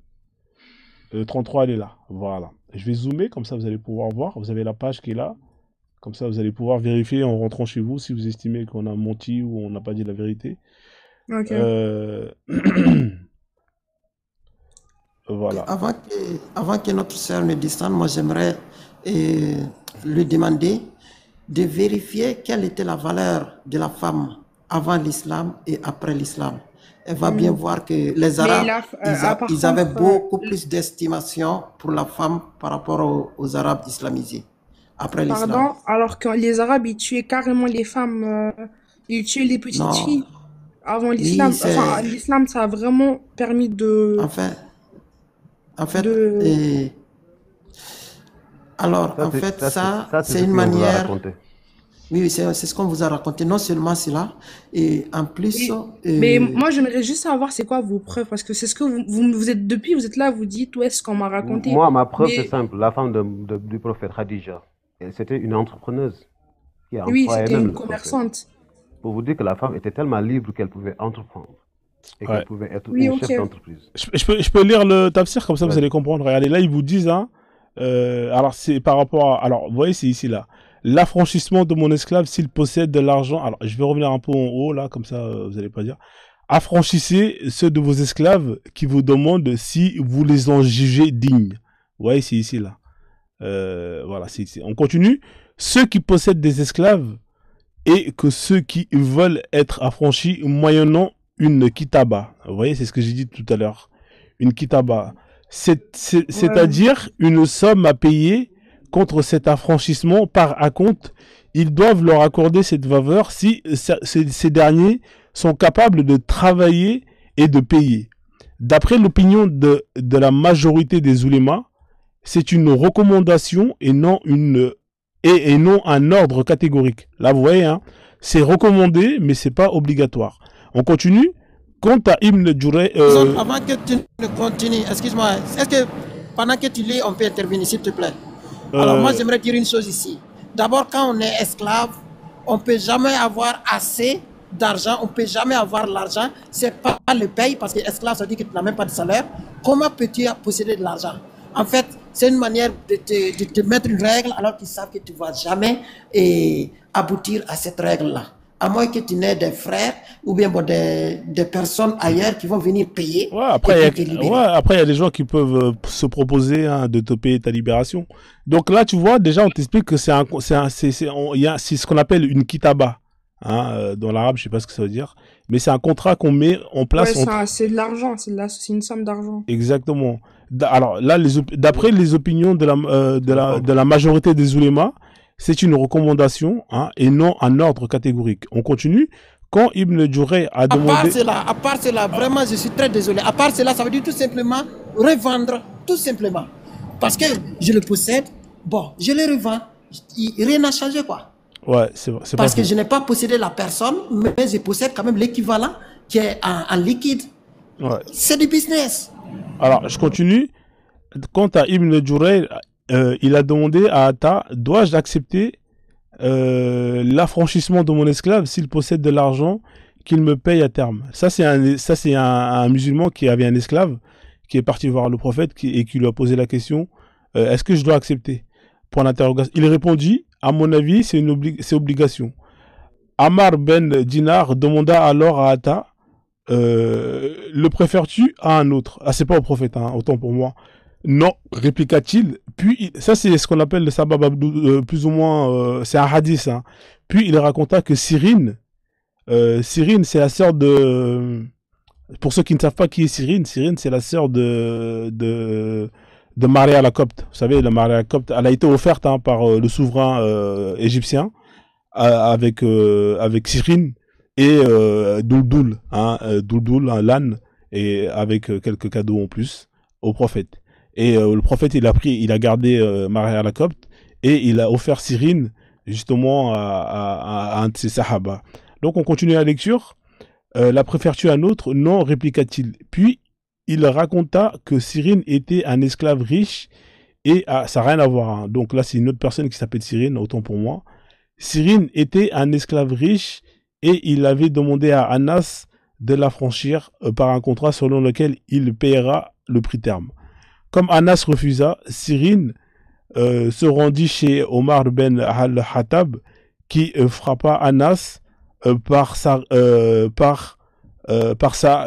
33, elle est là. Voilà. Je vais zoomer, comme ça, vous allez pouvoir voir. Vous avez la page qui est là. Comme ça, vous allez pouvoir vérifier en rentrant chez vous si vous estimez qu'on a menti ou on n'a pas dit la vérité. Ok. Voilà. Avant que notre sœur ne descende, moi j'aimerais lui demander de vérifier quelle était la valeur de la femme avant l'islam et après l'islam. Elle va bien voir que les Arabes, par ils avaient contre, beaucoup plus d'estimation pour la femme par rapport aux Arabes islamisés après l'islam. pardon, alors que les Arabes, ils tuaient carrément les femmes, ils tuaient les petites Non, filles avant oui, l'islam. Enfin, c'est... l'islam, ça a vraiment permis En fait, de... alors, Ça, en fait, ça, c'est c'est ce une qu'on vous a manière... raconté. Oui, c'est ce qu'on vous a raconté. Non seulement cela, et en plus, Oui. Mais moi, j'aimerais juste savoir c'est quoi vos preuves, parce que c'est ce que vous êtes, depuis, vous êtes là, vous dites, où est-ce qu'on m'a raconté. Moi, ma preuve, c'est Mais simple. La femme du prophète Khadija, c'était une entrepreneuse qui a oui, employé c'était même une le prophète. commerçante. Pour vous dire que la femme était tellement libre qu'elle pouvait entreprendre et Ouais. qu'elle pouvait être Oui, une ok. chef d'entreprise. Je peux lire le tafsir, comme ça vous Vas-y. allez comprendre. Regardez, là, ils vous disent, hein, alors c'est par rapport à... Alors, vous voyez, c'est ici, là. L'affranchissement de mon esclave s'il possède de l'argent. Alors, je vais revenir un peu en haut, là, comme ça, vous n'allez pas dire. Affranchissez ceux de vos esclaves qui vous demandent si vous les en jugez dignes. Vous voyez, c'est ici, là. Voilà, on continue. Ceux qui possèdent des esclaves et que ceux qui veulent être affranchis moyennant une kitaba. Vous voyez, c'est ce que j'ai dit tout à l'heure. Une kitaba. Ouais. C'est-à-dire une somme à payer contre cet affranchissement par acompte. Ils doivent leur accorder cette faveur si ces derniers sont capables de travailler et de payer. D'après l'opinion de la majorité des oulémas, c'est une recommandation et non un ordre catégorique. Là, vous voyez, hein, c'est recommandé, mais c'est pas obligatoire. On continue. Quant à Ibn Jurayj, Avant que tu ne continues, excuse-moi, est-ce que pendant que tu lis, on peut intervenir, s'il te plaît? Alors moi, j'aimerais dire une chose ici. D'abord, quand on est esclave, on ne peut jamais avoir assez d'argent, on ne peut jamais avoir l'argent. C'est pas le paye, parce que esclave, ça veut dire que tu n'as même pas de salaire. Comment peux-tu posséder de l'argent? En fait, c'est une manière de te mettre une règle alors qu'ils savent que tu ne vas jamais aboutir à cette règle-là. À moins que tu n'aies des frères ou bien des personnes ailleurs qui vont venir payer. ouais, après, et te libérer. il y a des gens qui peuvent se proposer, hein, de te payer ta libération. Donc là, tu vois, déjà, on t'explique que c'est ce qu'on appelle une kitaba. Hein, dans l'arabe, je sais pas ce que ça veut dire. Mais c'est un contrat qu'on met en place. Ouais, c'est de l'argent, c'est une somme d'argent. Exactement. Alors là, d'après les opinions de la majorité des oulémas, c'est une recommandation, hein, et non un ordre catégorique. On continue. Quand Ibn Jurayj a demandé... À part cela, vraiment, je suis très désolé. À part cela, ça veut dire tout simplement revendre, tout simplement. Parce que je le possède, bon, je le revends. Rien n'a changé, quoi. Ouais, c'est Parce pas que je n'ai pas possédé la personne, mais je possède quand même l'équivalent qui est en liquide. Ouais. C'est du business. Alors, je continue. Quant à Ibn Jurayj, il a demandé à Atta, dois-je accepter l'affranchissement de mon esclave s'il possède de l'argent qu'il me paye à terme? Ça, c'est un musulman qui avait un esclave qui est parti voir le prophète et qui lui a posé la question, est-ce que je dois accepter? Point d'interrogation. Il répondit, à mon avis, c'est obligation. Ammar ben Dinar demanda alors à Atta, le préfères-tu à un autre? Ah, c'est pas au prophète, hein, autant pour moi. Non, répliqua-t-il. Puis, ça c'est ce qu'on appelle le sabab abdou, plus ou moins, c'est un hadith. Hein. Puis il raconta que Cyrine, c'est la sœur de... Pour ceux qui ne savent pas qui est Cyrine c'est la sœur de Maria la Copte. Vous savez, la Maria la Copte, elle a été offerte, hein, par le souverain égyptien avec Cyrine. et Douldoul, Douldoul, un l'âne, et avec quelques cadeaux en plus au prophète. Et le prophète, il a gardé Maria la Copte et il a offert Cyrine justement à un de ses sahaba. Donc on continue la lecture. La préfères-tu à un autre? Non, répliqua-t-il. Puis il raconta que Cyrine était un esclave riche et ça n'a rien à voir. Hein. Donc là, c'est une autre personne qui s'appelle Cyrine, autant pour moi. Cyrine était un esclave riche et il avait demandé à Anas de l'affranchir par un contrat selon lequel il paiera le prix terme. Comme Anas refusa, Cyrine se rendit chez Omar ben al-Khattab qui frappa Anas par sa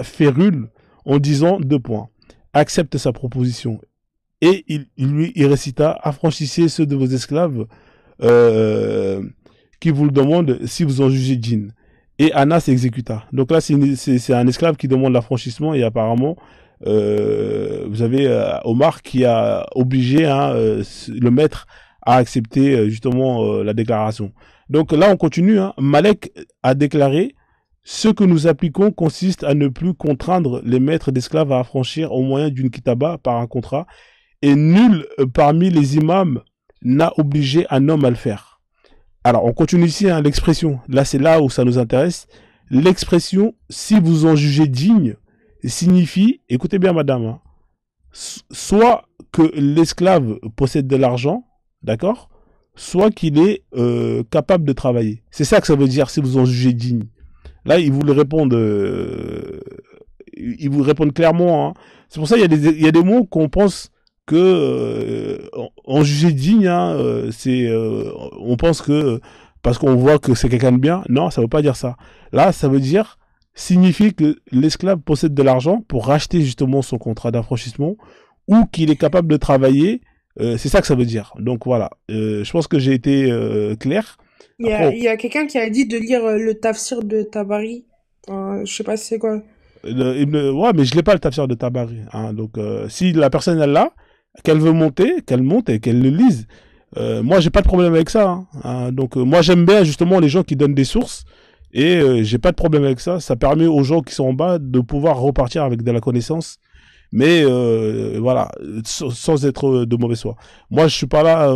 férule en disant 2 points. Accepte sa proposition. Et il récita, affranchissez ceux de vos esclaves qui vous le demandent si vous en jugez digne. Et Anas exécuta. Donc là, c'est un esclave qui demande l'affranchissement et apparemment, vous avez Omar qui a obligé le maître à accepter justement la déclaration. Donc là, on continue. Hein. Malek a déclaré « Ce que nous appliquons consiste à ne plus contraindre les maîtres d'esclaves à affranchir au moyen d'une kitaba par un contrat et nul parmi les imams n'a obligé un homme à le faire. » Alors, on continue ici, hein, l'expression. Là, c'est là où ça nous intéresse. L'expression « si vous en jugez digne » signifie, écoutez bien madame, hein, soit que l'esclave possède de l'argent, d'accord, soit qu'il est capable de travailler. C'est ça que ça veut dire si vous en jugez digne. Là, ils vous le répondent, clairement. Hein. C'est pour ça qu'il y a des mots qu'on pense que en juger digne, hein, on pense que parce qu'on voit que c'est quelqu'un de bien. Non, ça veut pas dire ça. Là, ça veut dire signifie que l'esclave possède de l'argent pour racheter justement son contrat d'affranchissement ou qu'il est capable de travailler. C'est ça que ça veut dire. Donc voilà, je pense que j'ai été clair. Il y a quelqu'un qui a dit de lire le tafsir de Tabari. Je sais pas si c'est quoi. Ouais, mais je l'ai pas le tafsir de Tabari. Hein. Donc si la personne elle l'a, qu'elle veut monter, qu'elle monte et qu'elle le lise. Moi, j'ai pas de problème avec ça. Hein. Donc moi, j'aime bien justement les gens qui donnent des sources. Et j'ai pas de problème avec ça. Ça permet aux gens qui sont en bas de pouvoir repartir avec de la connaissance. Mais voilà, sans être de mauvaise foi. Moi, je suis pas là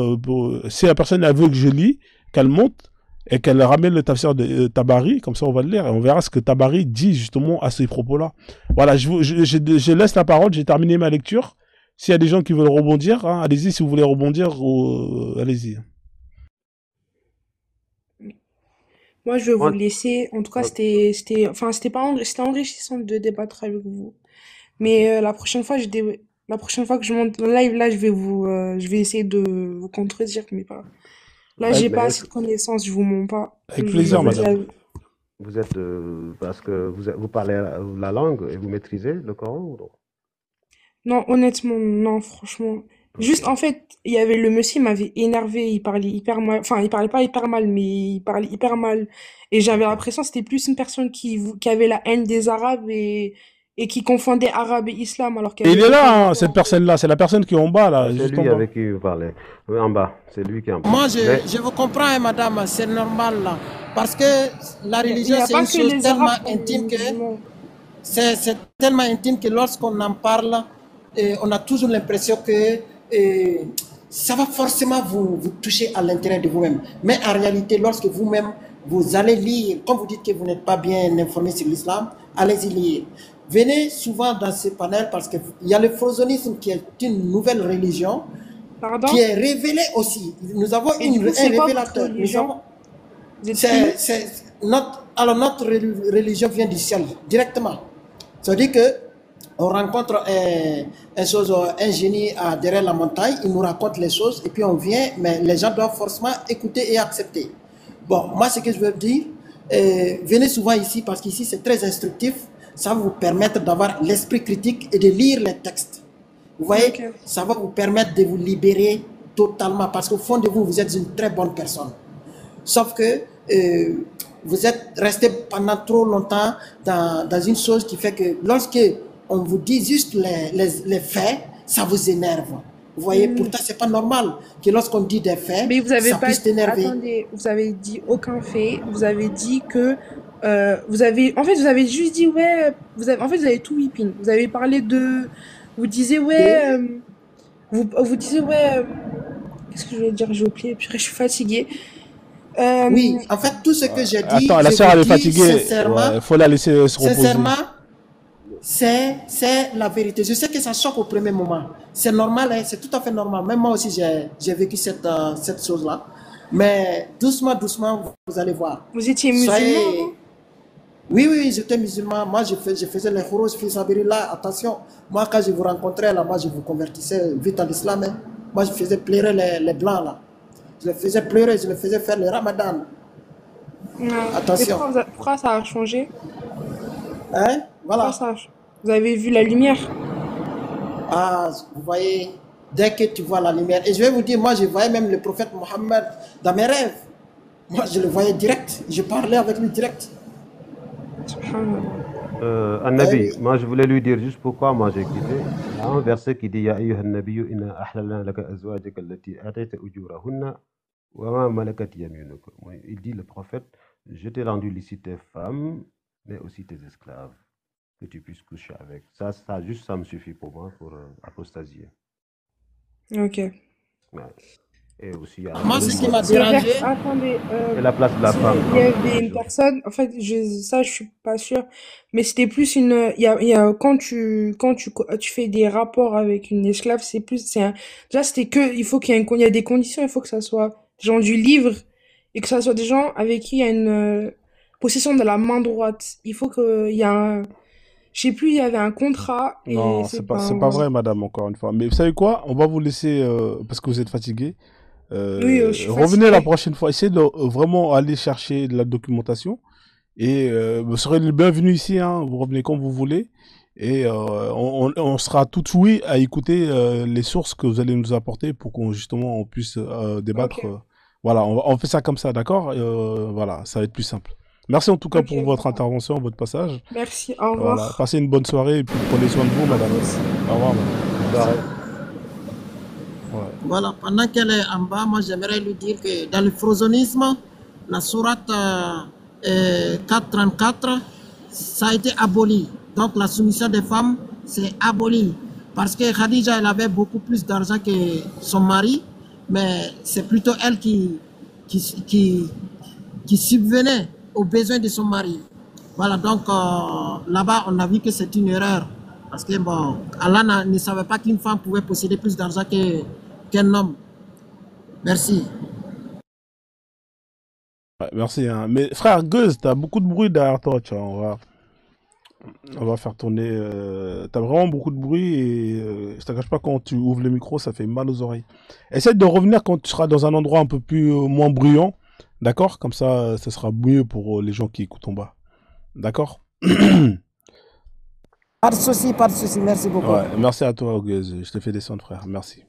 si la personne elle veut que je lis, qu'elle monte et qu'elle ramène le tafsir de Tabari, comme ça on va le lire et on verra ce que Tabari dit justement à ces propos-là. Voilà, je laisse la parole, j'ai terminé ma lecture. S'il y a des gens qui veulent rebondir, hein, allez-y si vous voulez rebondir, allez-y. Moi, je vais vous laisser. En tout cas, c'était enrichissant de débattre avec vous. Mais la prochaine fois que je monte en live, là, je vais essayer de vous contredire, mais pas. Là, j'ai pas assez de connaissances, je vous mens pas. Avec plaisir, madame. Vous êtes parce que vous parlez la langue et vous maîtrisez le Coran ou non? Non, honnêtement, non, franchement. Juste, en fait, il y avait le monsieur, il m'avait énervé, il parlait hyper mal. Enfin, il parlait pas hyper mal, mais il parlait hyper mal. Et j'avais l'impression que c'était plus une personne qui avait la haine des Arabes et qui confondait arabe et islam, alors qu'il y Et il avait est là, aucun hein, cette personne-là, c'est la personne qui est en bas, là. C'est juste lui en bas. avec qui vous parlez. Oui, en bas, c'est lui qui est en bas. Moi, je vous comprends, hein, madame, c'est normal, là. Parce que la religion, Il y a c'est pas une que chose les tellement Arabes, intime que... musulmans. C'est tellement intime que lorsqu'on en parle, on a toujours l'impression que ça va forcément vous toucher à l'intérieur de vous-même. Mais en réalité, lorsque vous-même, vous allez lire, comme vous dites que vous n'êtes pas bien informé sur l'islam, allez-y lire. Venez souvent dans ces panels parce qu'il y a le frozonisme qui est une nouvelle religion Pardon? qui est révélée aussi. Nous avons Et du coup, c'est un quoi votre révélateur. religion? Vous êtes qui? Notre religion vient du ciel, directement. Ça veut dire que on rencontre un génie derrière la montagne, il nous raconte les choses et puis on vient, mais les gens doivent forcément écouter et accepter. Bon, moi, ce que je veux dire, venez souvent ici parce qu'ici, c'est très instructif. Ça va vous permettre d'avoir l'esprit critique et de lire les textes. Vous voyez, Ok. ça va vous permettre de vous libérer totalement parce qu'au fond de vous, vous êtes une très bonne personne. Sauf que vous êtes resté pendant trop longtemps dans une chose qui fait que lorsque on vous dit juste les faits, ça vous énerve. Vous voyez, pourtant, c'est pas normal que lorsqu'on dit des faits, Mais vous avez ça pas puisse t'énerver. Attendez, vous avez dit aucun fait. Vous avez dit que vous avez, en fait, vous avez juste dit, ouais, en fait, vous avez tout whipping. Vous avez parlé de, vous disiez, ouais, vous disiez, ouais, qu'est-ce que je voulais dire? J'ai oublié, puis je suis fatiguée. Oui, en fait, tout ce que j'ai dit, Attends, la je sœur, vous elle est dis fatiguée. sincèrement, Ouais, faut la laisser se reposer. sincèrement, c'est la vérité. Je sais que ça choque au premier moment. C'est normal, hein, c'est tout à fait normal. Même moi aussi, j'ai vécu cette chose-là. Mais doucement, doucement, vous allez voir. Vous étiez musulman, Soyez... non? Oui, oui, j'étais musulman. Moi, je faisais les khourouj fi sabilillah. Attention, moi, quand je vous rencontrais là-bas, je vous convertissais vite à l'islam. Hein. Moi, je faisais pleurer les blancs là. Je les faisais pleurer, je les faisais faire le ramadan. Ouais. Et Attention. pourquoi ça a changé? Hein? Voilà. Vous avez vu la lumière? Ah, vous voyez, dès que tu vois la lumière. Et je vais vous dire, moi, je voyais même le prophète Mohammed dans mes rêves. Moi, je le voyais direct. Je parlais avec lui direct. Nabi, moi je voulais lui dire juste pourquoi moi j'ai quitté. Il y a un verset qui dit Ya ayyuhan nabiyyu inna ahlalna laka azwajaka allati atayta ujurahunna wa ma malakat yaminuka. Il dit le prophète, je t'ai rendu licite tes femmes, mais aussi tes esclaves, que tu puisses coucher avec. Ça juste ça me suffit pour moi pour apostasier. Ok. Ouais. Et aussi, moi, ce qui m'a dérangé. Attendez. Et la place de la femme. Il y avait une personne, en fait, ça, je suis pas sûre, mais c'était plus une. Il y a, quand tu fais des rapports avec une esclave, déjà, c'était que, il faut qu'il y a des conditions, il faut que ça soit des gens du livre et que ça soit des gens avec qui il y a une possession de la main droite. Il faut qu'il y a un. Je sais plus, il y avait un contrat. Et non, c'est pas vrai, madame, encore une fois. Mais vous savez quoi? On va vous laisser, parce que vous êtes fatigué. Oui, je suis revenez fatiguée. la prochaine fois. Essayez de vraiment aller chercher de la documentation. Et vous serez le bienvenu ici. Hein. Vous revenez quand vous voulez. Et on sera tout oui à écouter les sources que vous allez nous apporter pour qu'on justement on puisse débattre. Ok. Voilà, on fait ça comme ça, d'accord? Voilà, ça va être plus simple. Merci en tout cas pour votre intervention, votre passage. Merci, au revoir. Voilà, passez une bonne soirée et puis prenez soin de vous, madame. Au revoir, madame. Ouais. Voilà, pendant qu'elle est en bas, moi j'aimerais lui dire que dans le frozonisme, la sourate 434, ça a été aboli. Donc la soumission des femmes, c'est aboli. Parce que Khadija, elle avait beaucoup plus d'argent que son mari, mais c'est plutôt elle qui subvenait aux besoins de son mari. Voilà, donc là-bas, on a vu que c'est une erreur. Parce que bon, Allah ne savait pas qu'une femme pouvait posséder plus d'argent qu'un homme. Merci. Ouais, merci. Hein. Mais frère Gueuse, t'as beaucoup de bruit derrière toi. Tu vois, on va faire tourner. T'as vraiment beaucoup de bruit et je te cache pas, quand tu ouvres le micro, ça fait mal aux oreilles. Essaye de revenir quand tu seras dans un endroit un peu plus moins bruyant. D'accord? Comme ça sera mieux pour les gens qui écoutent en bas. D'accord? Pas de souci, merci beaucoup. Ouais, merci à toi, Gueuse. Je te fais descendre, frère. Merci.